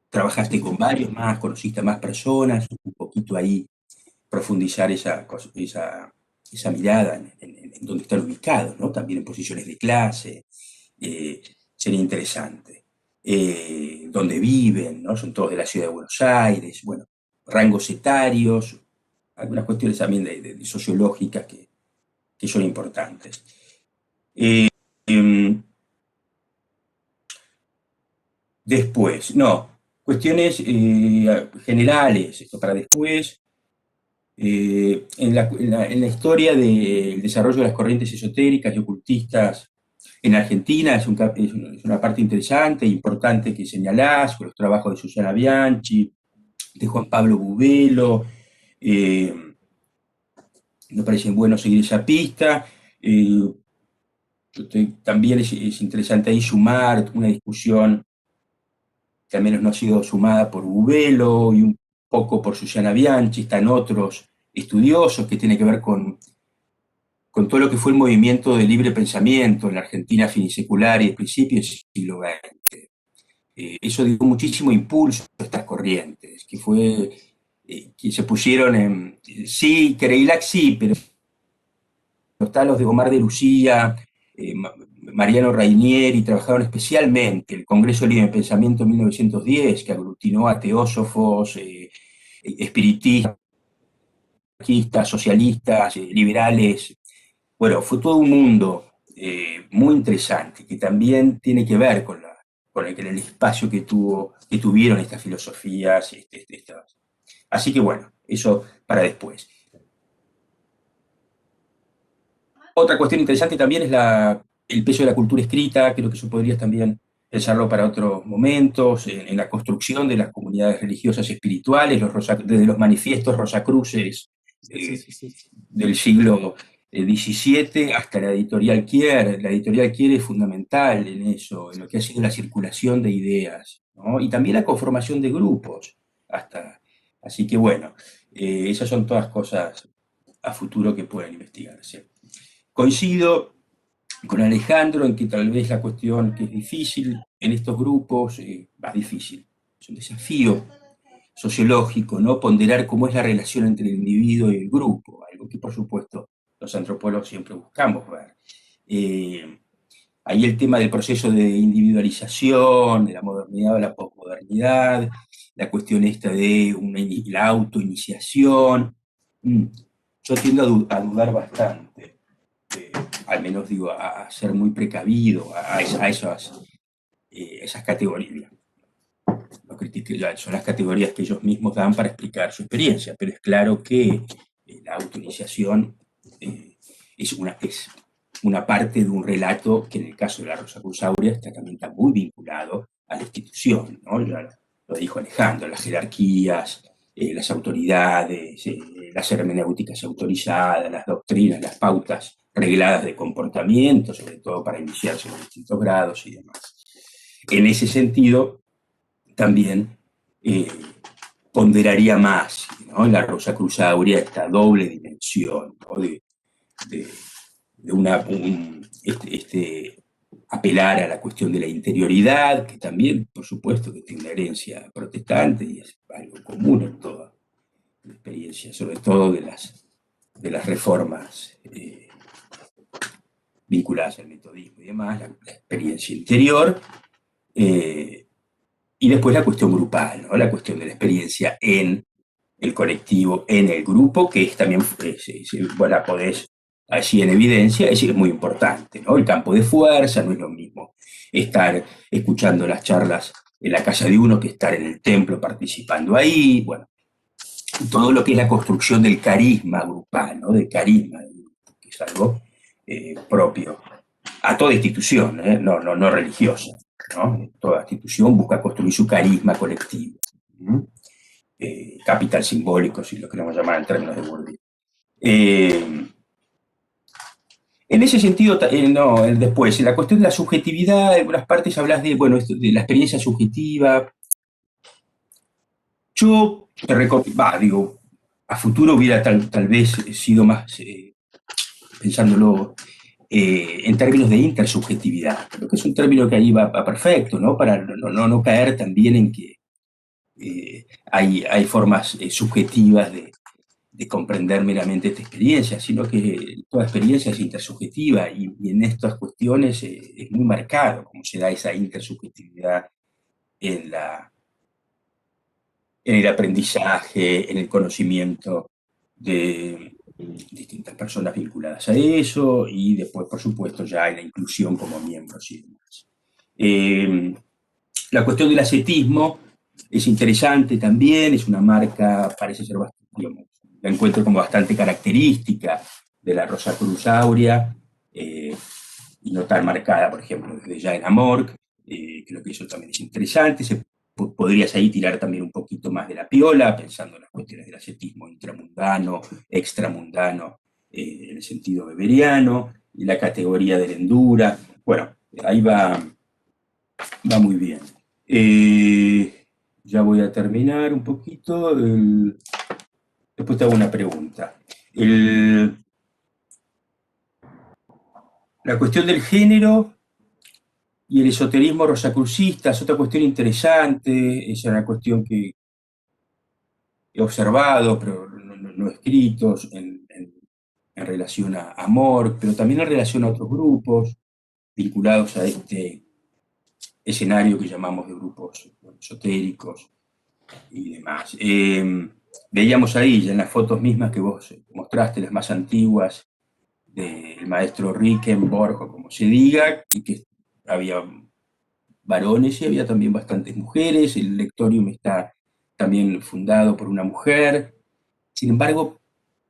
trabajaste con varios más, conociste a más personas, un poquito ahí profundizar esa mirada en dónde están ubicados, ¿no? También en posiciones de clase, sería interesante. Dónde viven, ¿no? Son todos de la ciudad de Buenos Aires, bueno, rangos etarios, algunas cuestiones también de sociológicas que son importantes. Después, no, cuestiones generales, esto para después. En la historia del desarrollo de las corrientes esotéricas y ocultistas en Argentina es una parte interesante e importante que señalás, con los trabajos de Susana Bianchi, de Juan Pablo Bubelo. Me parece bueno seguir esa pista. También es interesante ahí sumar una discusión que al menos no ha sido sumada por Bubelo y un poco por Susana Bianchi, están otros estudiosos que tiene que ver con todo lo que fue el movimiento de libre pensamiento en la Argentina finisecular y de principios del siglo XX. Eso dio muchísimo impulso a estas corrientes, que se pusieron en... Sí, Kereilac sí, pero están los de Omar de Lucía, Mariano Rainieri, trabajaron especialmente el Congreso Libre de Pensamiento en 1910, que aglutinó a teósofos, espiritistas, socialistas, liberales. Bueno, fue todo un mundo muy interesante, que también tiene que ver con el espacio que tuvieron estas filosofías. Así que bueno, eso para después. Otra cuestión interesante también es el peso de la cultura escrita, creo que eso podrías también pensarlo para otros momentos, en la construcción de las comunidades religiosas espirituales, desde los manifiestos rosacruces del siglo XVII hasta la editorial Kier. La editorial Kier es fundamental en eso, en lo que ha sido la circulación de ideas, ¿no? Y también la conformación de grupos. Así que bueno, esas son todas cosas a futuro que pueden investigarse. Coincido con Alejandro en que tal vez la cuestión que es difícil en estos grupos, más difícil, es un desafío sociológico, ¿no? Ponderar cómo es la relación entre el individuo y el grupo, algo que por supuesto los antropólogos siempre buscamos ver. Ahí el tema del proceso de individualización, de la modernidad o la posmodernidad, la cuestión esta de la autoiniciación. Yo tiendo a dudar bastante, al menos digo, a ser muy precavido a esas categorías. son las categorías que ellos mismos dan para explicar su experiencia, pero es claro que la autoiniciación es una parte de un relato que en el caso de la Rosacruz también está muy vinculado a la institución, ¿no? Ya lo dijo Alejandro, las jerarquías, las autoridades, las hermenéuticas autorizadas, las doctrinas, las pautas regladas de comportamiento, sobre todo para iniciarse en los distintos grados y demás. En ese sentido, también ponderaría más, ¿no?, en la Rosacruz Aurea esta doble dimensión, ¿no?, de apelar a la cuestión de la interioridad, que también, por supuesto, que tiene una herencia protestante y es algo común en toda la experiencia, sobre todo de las reformas vinculadas al metodismo y demás, la experiencia interior, y después la cuestión grupal, ¿no?, la cuestión de la experiencia en el colectivo, en el grupo, que es también, vos la podés allí en evidencia, es muy importante, ¿no? El campo de fuerza no es lo mismo estar escuchando las charlas en la casa de uno que estar en el templo participando ahí, bueno, todo lo que es la construcción del carisma grupal, ¿no?, del carisma, que es algo propio a toda institución, no religiosa, ¿no? Toda institución busca construir su carisma colectivo, capital simbólico, si lo queremos llamar en términos de Bourdieu. En ese sentido, después, en la cuestión de la subjetividad, en algunas partes hablas de la experiencia subjetiva. Yo te recomiendo, a futuro hubiera tal vez sido más, pensándolo en términos de intersubjetividad, creo que es un término que ahí va perfecto, ¿no?, para no caer también en que hay formas subjetivas de comprender meramente esta experiencia, sino que toda experiencia es intersubjetiva y en estas cuestiones es muy marcado cómo se da esa intersubjetividad en el aprendizaje, en el conocimiento de distintas personas vinculadas a eso y después, por supuesto, ya en la inclusión como miembros y demás. La cuestión del ascetismo es interesante también, es una marca, parece ser bastante, digamos, la encuentro como bastante característica de la Rosacruz Aurea, y no tan marcada, por ejemplo, desde ya en Amorc. Creo que eso también es interesante. Podrías ahí tirar también un poquito más de la piola, pensando en las cuestiones del ascetismo intramundano, extramundano, en el sentido weberiano, y la categoría del endura. Bueno, ahí va muy bien. Ya voy a terminar un poquito. Después te hago una pregunta. La cuestión del género y el esoterismo rosacrucista es otra cuestión interesante, es una cuestión que he observado, pero no escrito, en relación a Amor, pero también en relación a otros grupos vinculados a este escenario que llamamos de grupos esotéricos y demás. Veíamos ahí, ya en las fotos mismas que vos mostraste, las más antiguas, del maestro Rickenborg, o como se diga, y que había varones y había también bastantes mujeres. El lectorium está también fundado por una mujer. Sin embargo,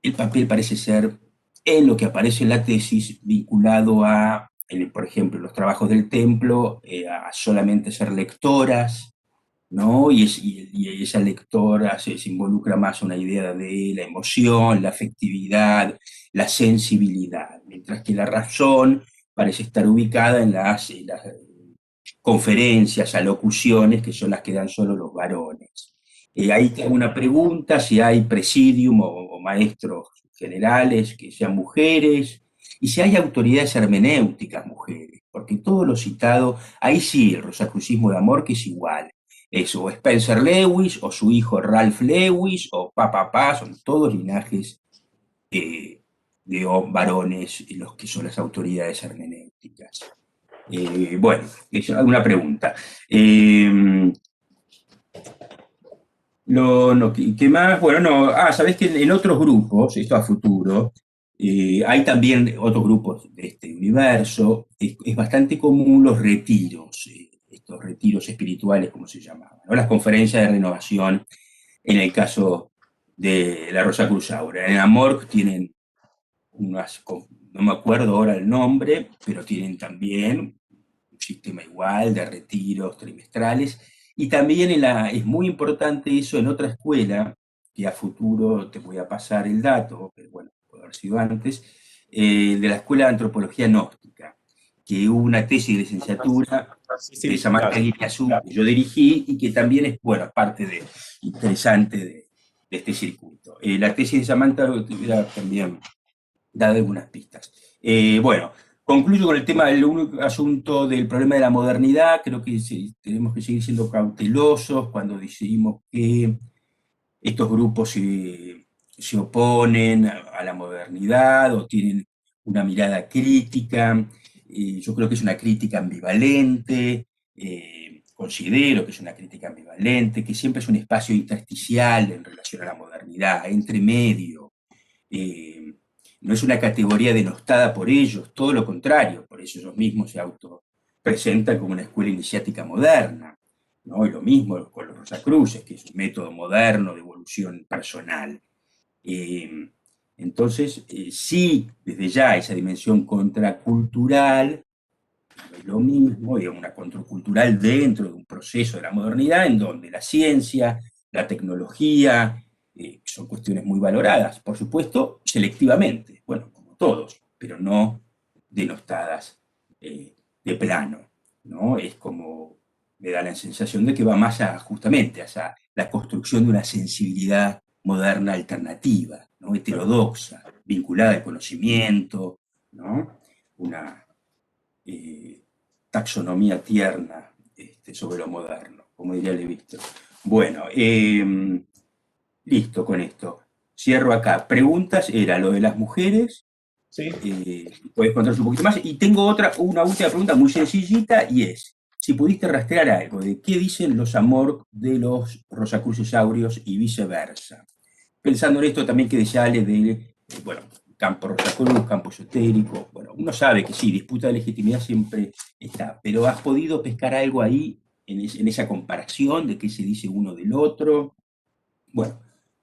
el papel parece ser, en lo que aparece en la tesis, vinculado a, por ejemplo, los trabajos del templo, a solamente ser lectoras, ¿no? Y esa lectora se involucra más en una idea de la emoción, la afectividad, la sensibilidad, mientras que la razón parece estar ubicada en las conferencias, alocuciones, que son las que dan solo los varones. Ahí tengo una pregunta, si hay presidium o maestros generales que sean mujeres, y si hay autoridades hermenéuticas mujeres, porque todo lo citado, ahí sí, el rosacrucismo de Amor, que es igual. Es o Spencer Lewis, o su hijo Ralph Lewis, o papá, son todos linajes de varones los que son las autoridades hermenéuticas. Bueno, una pregunta. ¿Qué más? Bueno, no. Sabés que en otros grupos, esto a futuro, hay también otros grupos de este universo. Es bastante común los retiros. estos retiros espirituales, como se llamaban, ¿no? Las conferencias de renovación, en el caso de la Rosacruciaura. En Amorc tienen no me acuerdo ahora el nombre, pero tienen también un sistema igual de retiros trimestrales. Y también es muy importante eso en otra escuela, que a futuro te voy a pasar el dato, pero bueno, puede haber sido antes, de la Escuela de Antropología Gnóstica, que hubo una tesis de licenciatura de Samantha Guiriazú, que yo dirigí y que también es, bueno, parte interesante de este circuito. La tesis de Samantha era también da algunas pistas. Bueno, concluyo con el tema del único asunto del problema de la modernidad. Creo que tenemos que seguir siendo cautelosos cuando decidimos que estos grupos se oponen a la modernidad o tienen una mirada crítica. Yo creo que es una crítica ambivalente, considero que es una crítica ambivalente, que siempre es un espacio intersticial en relación a la modernidad, entre medio. Eh, no es una categoría denostada por ellos, todo lo contrario, por eso ellos mismos se autopresentan como una escuela iniciática moderna, ¿no? Y lo mismo con los Rosacruces, que es un método moderno de evolución personal. Entonces, sí, desde ya esa dimensión contracultural no es lo mismo, digamos, una contracultural dentro de un proceso de la modernidad en donde la ciencia, la tecnología, son cuestiones muy valoradas, por supuesto, selectivamente, bueno, como todos, pero no denostadas de plano, ¿no? Es como, me da la sensación de que va más justamente hacia la construcción de una sensibilidad moderna alternativa, ¿no? Heterodoxa, vinculada al conocimiento, ¿no? Una taxonomía tierna sobre lo moderno, como diría Levi-Strauss. Bueno, listo con esto. Cierro acá. Preguntas era lo de las mujeres. Sí. Podés contarnos un poquito más. Y tengo una última pregunta muy sencillita y es, si pudiste rastrear algo de qué dicen los Amorc de los Rosacrucesaurios y viceversa. Pensando en esto también que decía Ale de, bueno, campo Rosacruz, campo esotérico, bueno, uno sabe que sí, disputa de legitimidad siempre está, pero ¿has podido pescar algo ahí en esa comparación de qué se dice uno del otro? Bueno,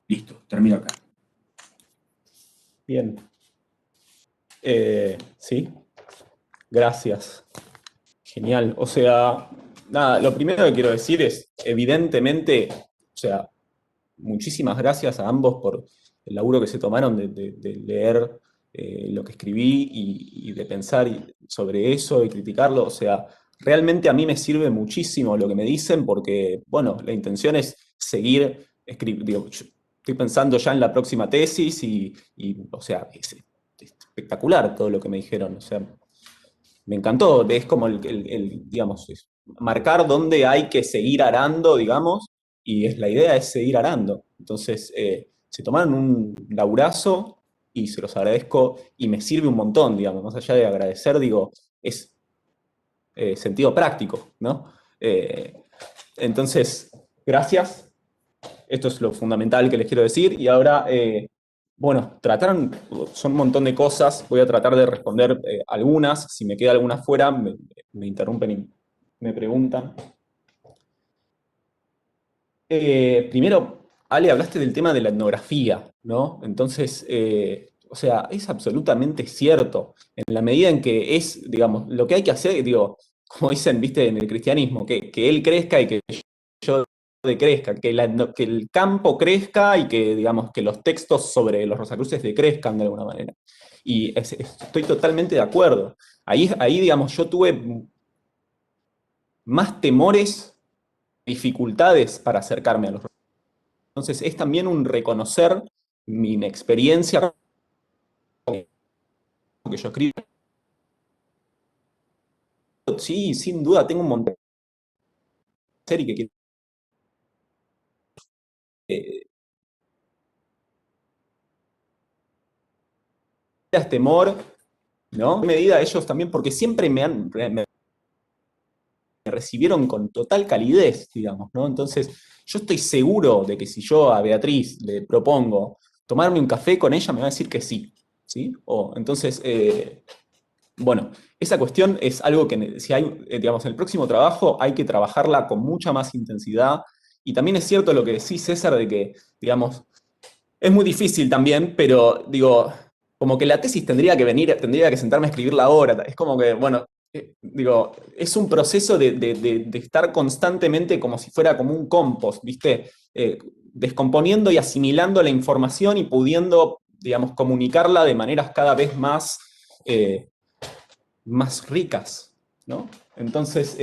listo, termino acá. Bien. Sí, gracias. Genial. O sea, nada, lo primero que quiero decir es, evidentemente, o sea, muchísimas gracias a ambos por el laburo que se tomaron de leer lo que escribí y de pensar sobre eso y criticarlo. O sea, realmente a mí me sirve muchísimo lo que me dicen porque, bueno, la intención es seguir escribiendo. Estoy pensando ya en la próxima tesis o sea, es espectacular todo lo que me dijeron. O sea, me encantó. Es como digamos, marcar dónde hay que seguir arando, digamos, y la idea es seguir arando. Entonces, se tomaron un laburazo y se los agradezco y me sirve un montón, digamos, más allá de agradecer, digo, es sentido práctico, ¿no? Entonces, gracias. Esto es lo fundamental que les quiero decir. Y ahora, bueno, son un montón de cosas. Voy a tratar de responder algunas. Si me queda alguna fuera, me interrumpen y me preguntan. Primero, Ale, hablaste del tema de la etnografía, ¿no? Entonces, o sea, es absolutamente cierto. En la medida en que es, digamos, lo que hay que hacer, digo, como dicen, viste, en el cristianismo, que él crezca y que yo decrezca, que el campo crezca y que, digamos, que los textos sobre los Rosacruces decrezcan de alguna manera. Y estoy totalmente de acuerdo. Ahí, digamos, yo tuve más temores, dificultades para acercarme a los Rosacruces. Entonces, es también un reconocer mi inexperiencia que yo escribo. Sí, sin duda, tengo un montón de hacer y que quiero. Temor, ¿no? En medida ellos también, porque siempre me recibieron con total calidez, digamos, ¿no? Entonces, yo estoy seguro de que si yo a Beatriz le propongo tomarme un café con ella, me va a decir que sí, ¿sí? Entonces, Bueno, esa cuestión es algo que si hay, digamos, en el próximo trabajo hay que trabajarla con mucha más intensidad. Y también es cierto lo que decís, César, de que, digamos, es muy difícil también, pero digo, como que la tesis tendría que sentarme a escribirla ahora. Es como que, bueno, digo, es un proceso de estar constantemente como si fuera como un compost, ¿viste? Descomponiendo y asimilando la información y pudiendo, digamos, comunicarla de maneras cada vez más ricas, ¿no? Entonces,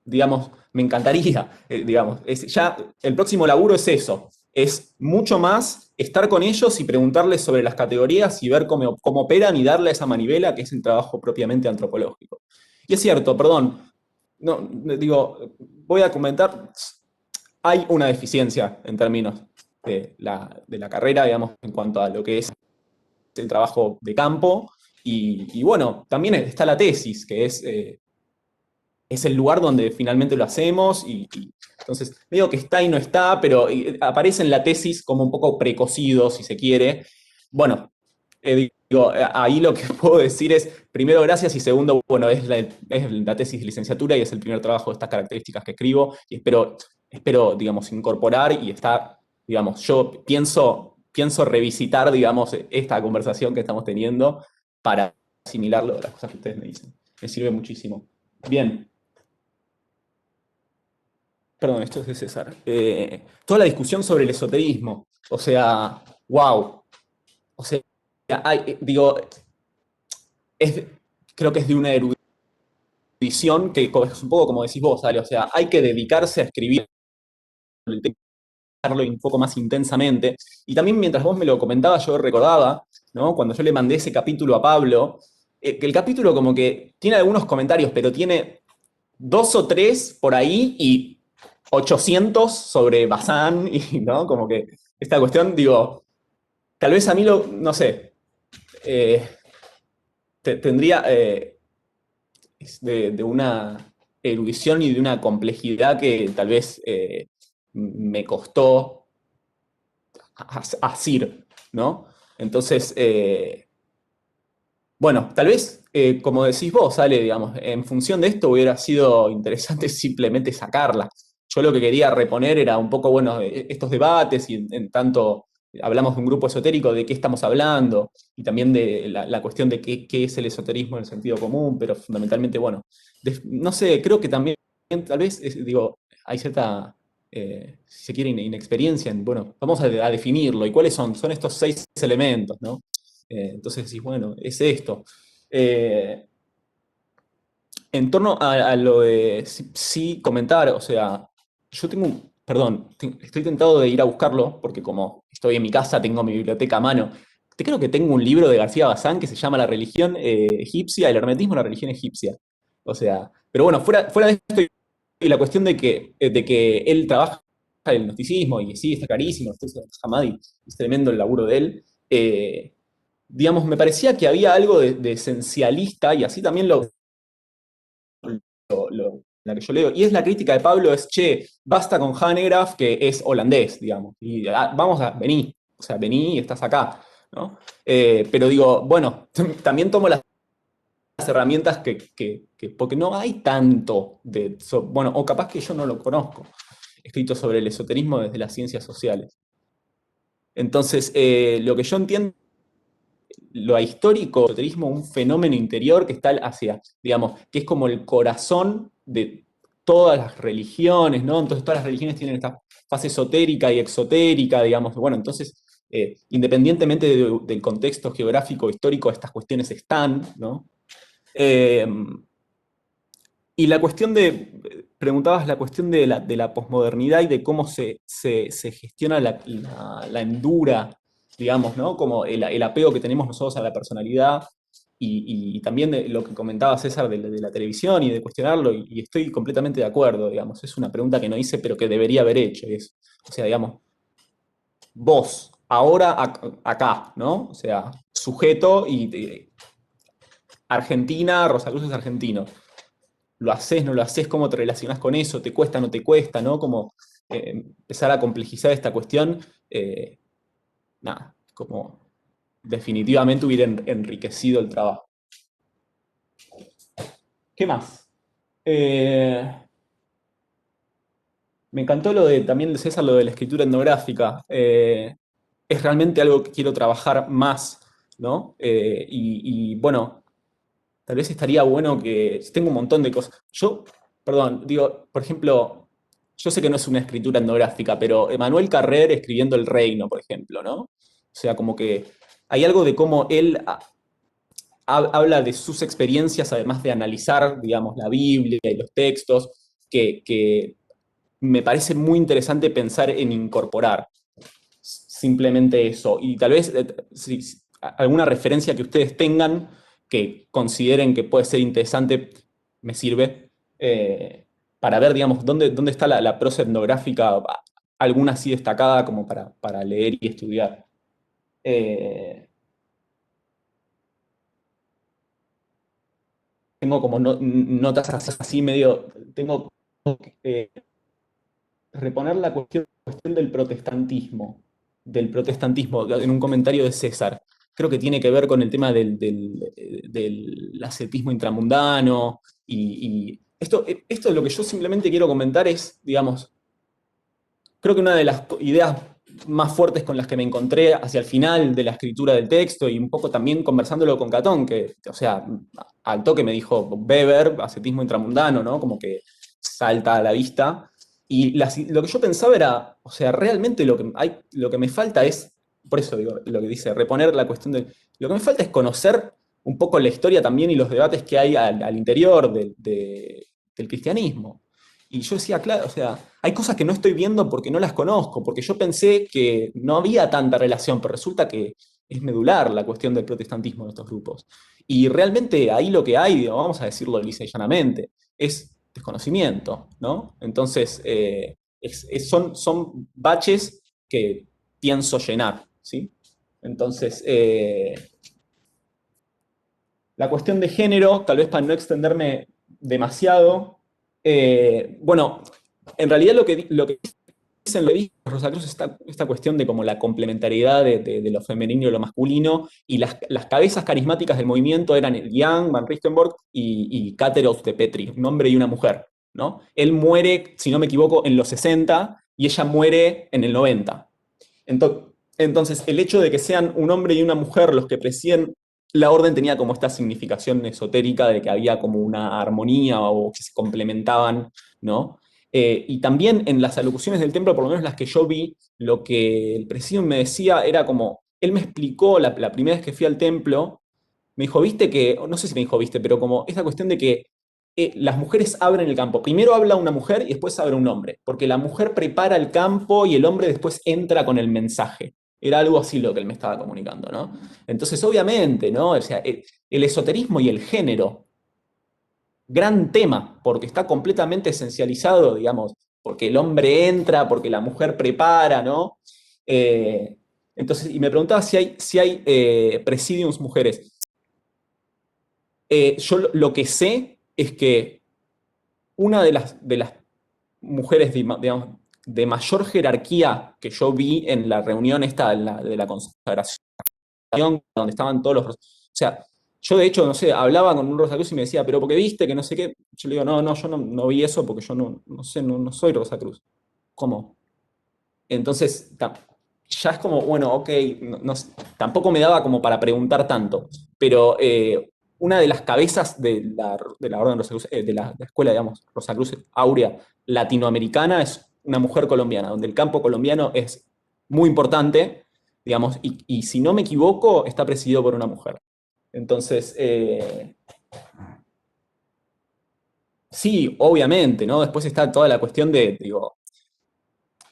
digamos, me encantaría, digamos, ya el próximo laburo es eso, es mucho más estar con ellos y preguntarles sobre las categorías y ver cómo operan y darle esa manivela que es el trabajo propiamente antropológico. Y es cierto, perdón, no, digo, voy a comentar, hay una deficiencia en términos de la carrera, digamos, en cuanto a lo que es el trabajo de campo. Y bueno, también está la tesis, que es el lugar donde finalmente lo hacemos. Entonces, digo que está y no está, pero aparece en la tesis como un poco precocido, si se quiere. Bueno, digo, ahí lo que puedo decir es, primero, gracias, y segundo, bueno, es la tesis de licenciatura y es el primer trabajo de estas características que escribo, y espero digamos, incorporar y está, digamos, yo pienso revisitar, digamos, esta conversación que estamos teniendo para asimilarlo de las cosas que ustedes me dicen. Me sirve muchísimo. Bien. Perdón, esto es de César. Toda la discusión sobre el esoterismo. O sea, wow. O sea, digo, es, creo que es de una erudición que es un poco como decís vos, Ale. O sea, hay que dedicarse a escribir un poco más intensamente. Y también mientras vos me lo comentabas, yo recordaba, ¿no? Cuando yo le mandé ese capítulo a Pablo, que el capítulo como que tiene algunos comentarios, pero tiene 2 o 3 por ahí y 800 sobre Bazán, y ¿no? Como que esta cuestión, digo, tal vez a mí no sé, eh, tendría de una erudición y de una complejidad que tal vez me costó asir, ¿no? Entonces, bueno, tal vez, como decís vos, Ale, digamos, en función de esto hubiera sido interesante simplemente sacarla. Yo lo que quería reponer era un poco, bueno, estos debates y en tanto hablamos de un grupo esotérico, de qué estamos hablando y también de la cuestión de qué es el esoterismo en el sentido común, pero fundamentalmente, bueno, no sé, creo que también tal vez, digo, hay cierta, si se quiere, inexperiencia en, bueno, vamos a definirlo. ¿Y cuáles son? Son estos 6 elementos, ¿no? Entonces decís, bueno, es esto. Eh, en torno a lo de sí comentar, o sea, yo tengo, perdón, estoy tentado de ir a buscarlo, porque como estoy en mi casa, tengo mi biblioteca a mano. Te creo que tengo un libro de García Bazán que se llama La religión egipcia, el hermetismo, la religión egipcia. O sea, pero bueno, fuera de esto, y la cuestión de que él trabaja el gnosticismo, y sí, está carísimo, Hamadi, es tremendo el laburo de él. Digamos, me parecía que había algo de esencialista, y así también la que yo leo, y es la crítica de Pablo, es, che, basta con Hanegraaff, que es holandés, digamos, y vení, o sea, vení y estás acá, ¿no? Pero digo, bueno, también tomo las herramientas porque no hay tanto bueno, o capaz que yo no lo conozco, escrito sobre el esoterismo desde las ciencias sociales. Entonces, lo que yo entiendo lo histórico, el esoterismo, un fenómeno interior que está hacia, digamos, que es como el corazón de todas las religiones, ¿no? Entonces todas las religiones tienen esta fase esotérica y exotérica, digamos, bueno, entonces, independientemente del contexto geográfico histórico, estas cuestiones están, ¿no? Eh, y preguntabas la cuestión de la posmodernidad y de cómo se gestiona la endura, digamos, ¿no? Como el apego que tenemos nosotros a la personalidad y también de lo que comentaba César de la televisión y de cuestionarlo, y estoy completamente de acuerdo, digamos, es una pregunta que no hice, pero que debería haber hecho, o sea, digamos, vos, ahora, acá, ¿no? O sea, sujeto y Argentina, Rosacruz es argentino. ¿Lo haces, no lo haces? ¿Cómo te relacionás con eso? ¿Te cuesta, no te cuesta? ¿No? Como empezar a complejizar esta cuestión, nada, como definitivamente hubiera enriquecido el trabajo. ¿Qué más? Me encantó también de César, lo de la escritura etnográfica. Es realmente algo que quiero trabajar más, ¿no? Bueno, tal vez estaría bueno que... Tengo un montón de cosas. Perdón, digo, por ejemplo, yo sé que no es una escritura etnográfica, pero Emmanuel Carrer escribiendo El Reino, por ejemplo, ¿no? O sea, como que hay algo de cómo él habla de sus experiencias, además de analizar, digamos, la Biblia y los textos, que me parece muy interesante pensar en incorporar simplemente eso. Y tal vez alguna referencia que ustedes tengan que consideren que puede ser interesante, me sirve para ver, digamos, dónde está la prosa etnográfica, alguna así destacada como para leer y estudiar. Tengo como notas así medio, tengo eh, reponer la cuestión del protestantismo, en un comentario de César. Creo que tiene que ver con el tema del ascetismo intramundano y esto es lo que yo simplemente quiero comentar es, digamos, creo que una de las ideas más fuertes con las que me encontré hacia el final de la escritura del texto y un poco también conversándolo con Catón, que, o sea, al toque me dijo Weber, ascetismo intramundano, ¿no? Como que salta a la vista. Y lo que yo pensaba era, o sea, realmente lo que me falta es, por eso digo, lo que dice, reponer la cuestión de, lo que me falta es conocer un poco la historia también y los debates que hay al interior del cristianismo. Y yo decía, claro, o sea, hay cosas que no estoy viendo porque no las conozco, porque yo pensé que no había tanta relación, pero resulta que es medular la cuestión del protestantismo en estos grupos. Y realmente ahí lo que hay, vamos a decirlo lisa y llanamente, es desconocimiento, ¿no? Entonces, son baches que pienso llenar, ¿sí? Entonces, la cuestión de género, tal vez para no extenderme demasiado, bueno, en realidad lo que dicen los Rosacruz es esta cuestión de como la complementariedad de lo femenino y lo masculino, y las cabezas carismáticas del movimiento eran Young, Van Ristenborg y Cateros de Petri, un hombre y una mujer, ¿no? Él muere, si no me equivoco, en los 60 y ella muere en el 90. Entonces, el hecho de que sean un hombre y una mujer los que presiden la orden tenía como esta significación esotérica de que había como una armonía o que se complementaban, ¿no? Y también en las alocuciones del templo, por lo menos las que yo vi, lo que el presidium me decía era como, él me explicó la primera vez que fui al templo, me dijo, viste que, no sé si me dijo, viste, pero como esa cuestión de que las mujeres abren el campo. Primero habla una mujer y después abre un hombre, porque la mujer prepara el campo y el hombre después entra con el mensaje. Era algo así lo que él me estaba comunicando, ¿no? Entonces, obviamente, ¿no? O sea, el esoterismo y el género, gran tema, porque está completamente esencializado, digamos, porque el hombre entra, porque la mujer prepara, ¿no? Eh, entonces, y me preguntaba si hay presidiums mujeres. Yo lo que sé es que una de las mujeres, digamos, de mayor jerarquía que yo vi en la reunión esta de la consagración, donde estaban todos los... O sea, yo de hecho, no sé, hablaba con un Rosacruz y me decía, pero porque viste que no sé qué. Yo le digo, no, yo no vi eso porque yo no sé, no soy Rosacruz. ¿Cómo? Entonces, ya es como, bueno, ok, tampoco me daba como para preguntar tanto, pero una de las cabezas de la Orden Rosacruz, de la escuela, digamos, Rosacruz Áurea latinoamericana es una mujer colombiana, donde el campo colombiano es muy importante, digamos, y si no me equivoco, está presidido por una mujer. Entonces, sí, obviamente, ¿no? Después está toda la cuestión de, digo,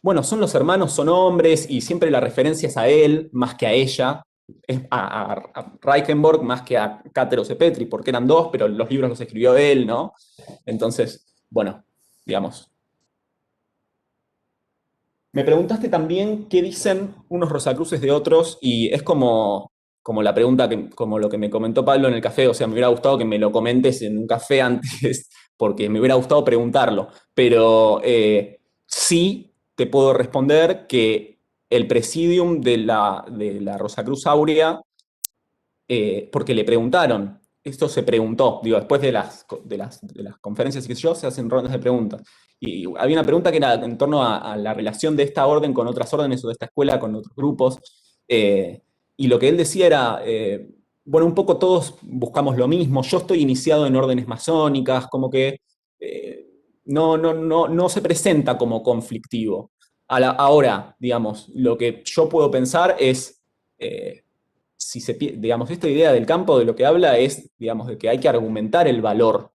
bueno, son los hermanos, son hombres, y siempre la referencia es a él más que a ella, es a Reichenborg más que a Cáteros de Petri, porque eran dos, pero los libros los escribió él, ¿no? Entonces, bueno, digamos. Me preguntaste también qué dicen unos rosacruces de otros, y es como la pregunta, como lo que me comentó Pablo en el café, o sea, me hubiera gustado que me lo comentes en un café antes, porque me hubiera gustado preguntarlo, pero sí te puedo responder que el presidium de la Rosacruz Áurea, porque le preguntaron, esto se preguntó, digo, después de las conferencias y qué sé yo, se hacen rondas de preguntas. Y había una pregunta que era en torno a la relación de esta orden con otras órdenes o de esta escuela con otros grupos. Y lo que él decía era, bueno, un poco todos buscamos lo mismo. Yo estoy iniciado en órdenes masónicas, como que no se presenta como conflictivo. Ahora, digamos, lo que yo puedo pensar es, si digamos, esta idea del campo de lo que habla es, digamos, de que hay que argumentar el valor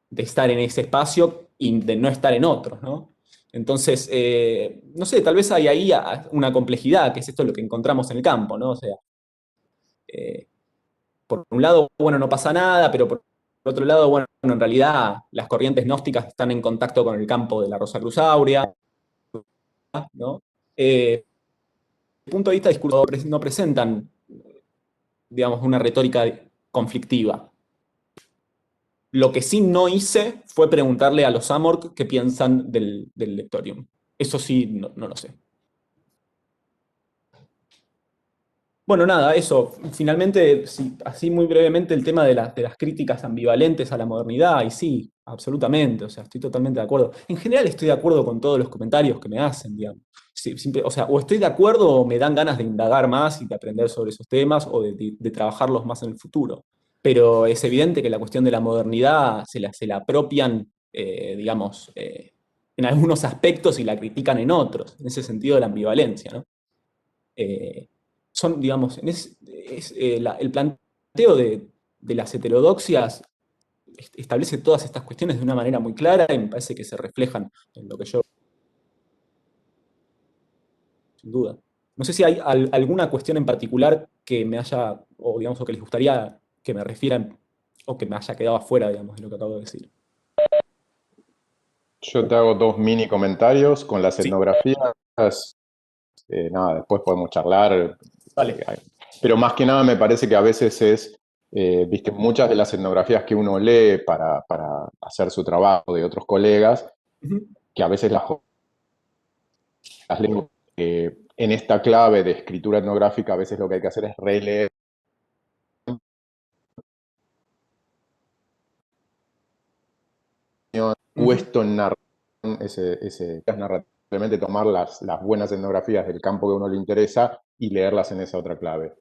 de estar en ese espacio y de no estar en otros, ¿no? Entonces, no sé, tal vez hay ahí una complejidad, que es esto lo que encontramos en el campo, ¿no? O sea, eh, por un lado, bueno, no pasa nada, pero por otro lado, bueno, en realidad las corrientes gnósticas están en contacto con el campo de la Rosa Cruz Aurea, ¿no? Desde el punto de vista de discurso no presentan, digamos, una retórica conflictiva. Lo que sí no hice fue preguntarle a los Amorc qué piensan del Lectorium. Eso sí, no lo sé. Bueno, nada, eso. Finalmente, sí, así muy brevemente, el tema de las críticas ambivalentes a la modernidad, y sí, absolutamente, o sea, estoy totalmente de acuerdo. En general estoy de acuerdo con todos los comentarios que me hacen, digamos. Sí, o sea, o estoy de acuerdo o me dan ganas de indagar más y de aprender sobre esos temas o de trabajarlos más en el futuro. Pero es evidente que la cuestión de la modernidad se la apropian, digamos, en algunos aspectos y la critican en otros. En ese sentido de la ambivalencia, ¿no? Son, digamos, el planteo de las heterodoxias establece todas estas cuestiones de una manera muy clara y me parece que se reflejan en lo que yo, sin duda. No sé si hay alguna cuestión en particular que me haya, o digamos, o que les gustaría que me refieran, o que me haya quedado afuera, digamos, de lo que acabo de decir. Yo te hago dos mini comentarios con las Sí, etnografías. Nada, después podemos charlar. vale. Pero más que nada me parece que a veces viste, muchas de las etnografías que uno lee para hacer su trabajo de otros colegas, Ujú, que a veces las leo en esta clave de escritura etnográfica, a veces lo que hay que hacer es releer, ujú, puesto en narración, narrativamente tomar las buenas etnografías del campo que a uno le interesa y leerlas en esa otra clave.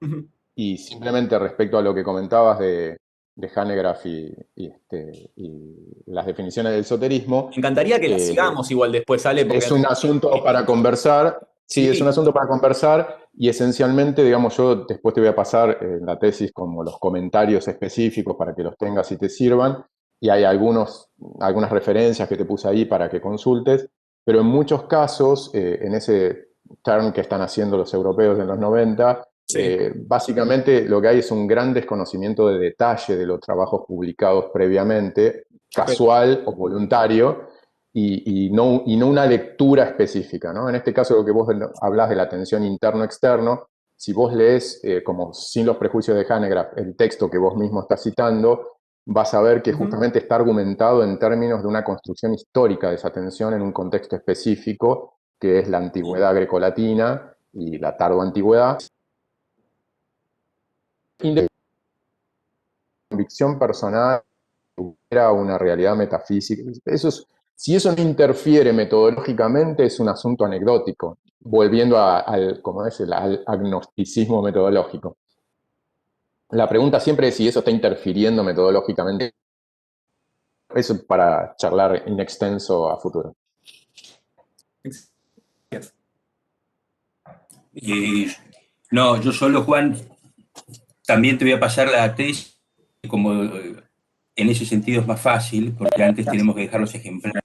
ujú. Y simplemente respecto a lo que comentabas de Hanegraaff y las definiciones del Me esoterismo, encantaría que la eh, sigamos igual después, Ale, porque es un asunto para conversar. Sí, es un sí. asunto para conversar y esencialmente, digamos, yo después te voy a pasar en la tesis como los comentarios específicos para que los tengas y te sirvan. Y hay algunas referencias que te puse ahí para que consultes, pero en muchos casos, en ese turn que están haciendo los europeos en los 90, Sí. básicamente lo que hay es un gran desconocimiento de detalle de los trabajos publicados previamente, Ok. casual o voluntario, y no una lectura específica, ¿no? En este caso, lo que vos hablás de la tensión interno-externo, si vos lees, como sin los prejuicios de Hanegraaff, el texto que vos mismo estás citando, vas a ver que Ujú. justamente está argumentado en términos de una construcción histórica de esa tensión en un contexto específico, que es la antigüedad grecolatina y la tardoantigüedad. Convicción personal era una realidad metafísica. Si eso no interfiere metodológicamente, es un asunto anecdótico, volviendo como es, al agnosticismo metodológico. La pregunta siempre es si eso está interfiriendo metodológicamente. Eso para charlar in extenso a futuro. Y no, yo solo, Juan, también te voy a pasar la tesis, como en ese sentido es más fácil, porque antes tenemos que dejar los ejemplares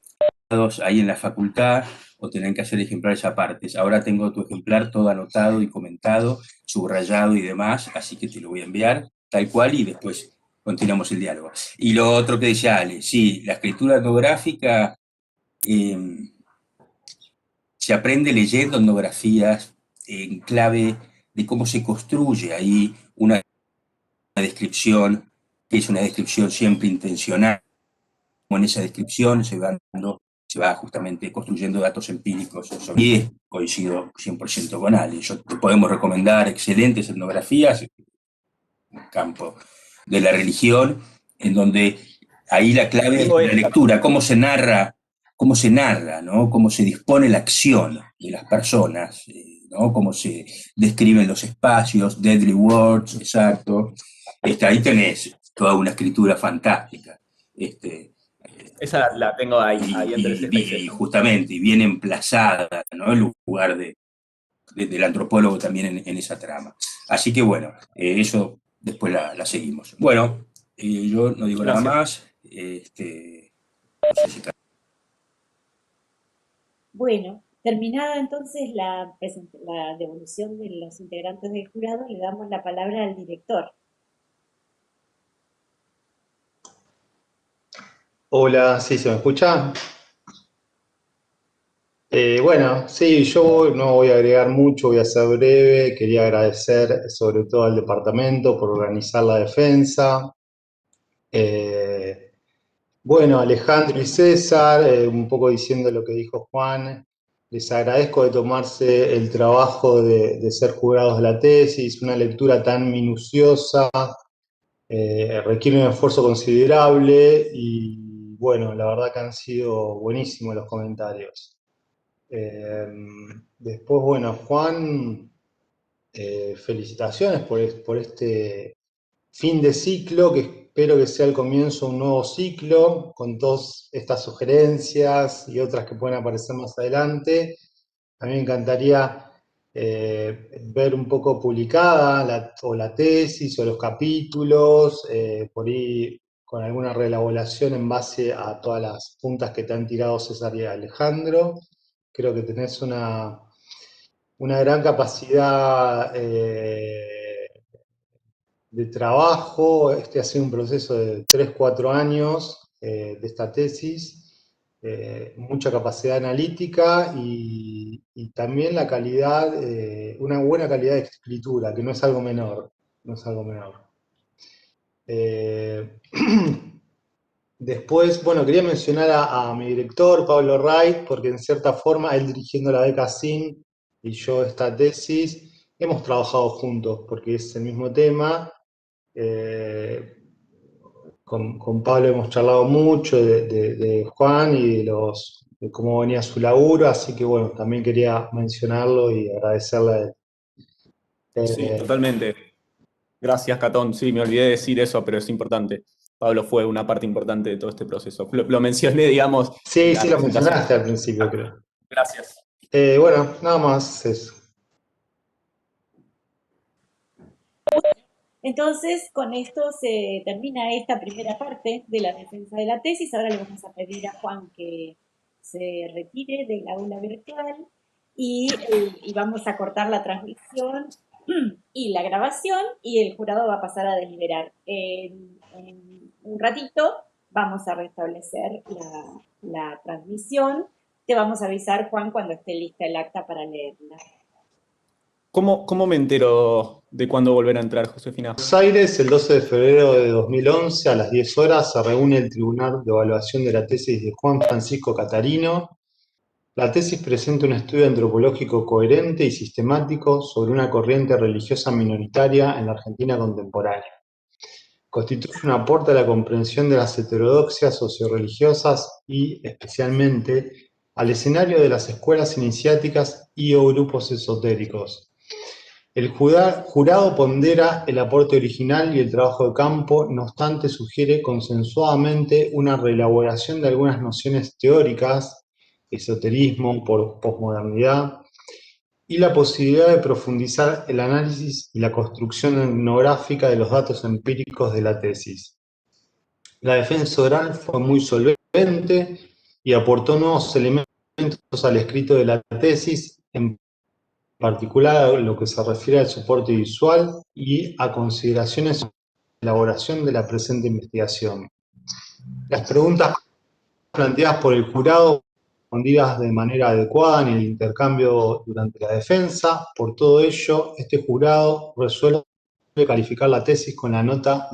ahí en la facultad o tener que hacer ejemplares apartes. Ahora tengo tu ejemplar todo anotado y comentado, subrayado y demás, así que te lo voy a enviar tal cual y después continuamos el diálogo. Y lo otro que decía Ale, sí, la escritura etnográfica se aprende leyendo etnografías en clave de cómo se construye ahí una descripción, que es una descripción siempre intencional. En esa descripción se va justamente construyendo datos empíricos. Y coincido 100% con Ale. Te podemos recomendar excelentes etnografías campo de la religión, en donde ahí la clave es Tengo la esta. lectura, cómo se narra, ¿no? Cómo se dispone la acción de las personas, ¿no? Cómo se describen los espacios, deadly words, exacto. Ahí tenés toda una escritura fantástica. Esa la tengo ahí entre sexta y Y sexta. justamente, y bien emplazada, ¿no? El lugar del antropólogo también en esa trama. Así que bueno, eso después la seguimos. Bueno, yo no digo nada Gracias. más. No sé si... Bueno, terminada entonces la devolución de los integrantes del jurado, le damos la palabra al director. Hola, ¿sí se me escucha? Bueno, sí, yo no voy a agregar mucho, voy a ser breve. Quería agradecer sobre todo al departamento por organizar la defensa. Eh, bueno, Alejandro y César, un poco diciendo lo que dijo Juan, les agradezco de tomarse el trabajo de ser jurados de la tesis, una lectura tan minuciosa, requiere un esfuerzo considerable y bueno, la verdad que han sido buenísimos los comentarios. Eh, Después, bueno, Juan, felicitaciones por este fin de ciclo, que espero que sea el comienzo de un nuevo ciclo, con todas estas sugerencias y otras que pueden aparecer más adelante. A mí me encantaría ver un poco publicada la tesis o los capítulos, por ahí con alguna reelaboración en base a todas las puntas que te han tirado César y Alejandro. Creo que tenés una gran capacidad de trabajo. Este ha sido un proceso de 3 4 años de esta tesis, mucha capacidad analítica y también la calidad, una buena calidad de escritura, que no es algo menor, no es algo menor. Eh, Después, bueno, quería mencionar a mi director, Pablo Wright, porque en cierta forma, él dirigiendo la beca SIN y yo esta tesis, hemos trabajado juntos, porque es el mismo tema. Eh, con Pablo hemos charlado mucho de Juan y de cómo venía su laburo, así que bueno, también quería mencionarlo y agradecerle a él. Sí, Eh, totalmente. Gracias, Catón. Sí, me olvidé de decir eso, pero es importante. Pablo fue una parte importante de todo este proceso. Lo mencioné, digamos, en sí, la sí, lo presentación. mencionaste al principio, creo. Gracias. Bueno, nada más eso. Entonces, con esto se termina esta primera parte de la defensa de la tesis. Ahora le vamos a pedir a Juan que se retire del aula virtual y vamos a cortar la transmisión y la grabación y el jurado va a pasar a deliberar. En un ratito vamos a restablecer la transmisión. Te vamos a avisar, Juan, cuando esté lista el acta para leerla. ¿Cómo me entero de cuándo volver a entrar, Josefina? Buenos Aires, el 12 de febrero de 2011, a las 10 horas, se reúne el Tribunal de Evaluación de la Tesis de Juan Francisco Catarino. La tesis presenta un estudio antropológico coherente y sistemático sobre una corriente religiosa minoritaria en la Argentina contemporánea. Constituye un aporte a la comprensión de las heterodoxias socioreligiosas y, especialmente, al escenario de las escuelas iniciáticas y o grupos esotéricos. El jurado pondera el aporte original y el trabajo de campo, no obstante sugiere consensuadamente una reelaboración de algunas nociones teóricas, esoterismo, posmodernidad, y la posibilidad de profundizar el análisis y la construcción etnográfica de los datos empíricos de la tesis. La defensa oral fue muy solvente y aportó nuevos elementos al escrito de la tesis, en particular a lo que se refiere al soporte visual y a consideraciones en la elaboración de la presente investigación. Las preguntas planteadas por el jurado respondidas de manera adecuada en el intercambio durante la defensa. Por todo ello, este jurado resuelve calificar la tesis con la nota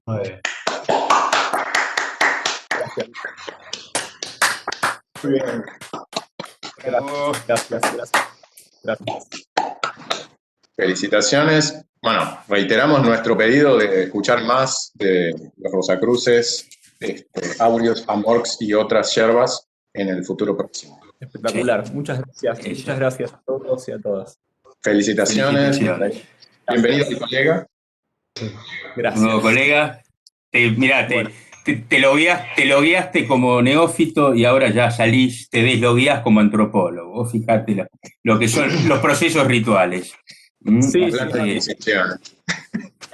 9. Gracias. Muy bien. Gracias. Felicitaciones. Bueno, reiteramos nuestro pedido de escuchar más de los Rosacruces, Aureos, Amorx y otras yerbas en el futuro próximo. Espectacular. Sí. Muchas gracias. Eso. Muchas gracias a todos y a todas. Felicitaciones. Felicitaciones. Bienvenido al colega. Gracias. Nuevo colega, mirá, Bueno. te logueaste como neófito y ahora ya salís, te deslogueás como antropólogo. Vos fijate lo que son los procesos rituales. Sí, Hablando de Sí. transición.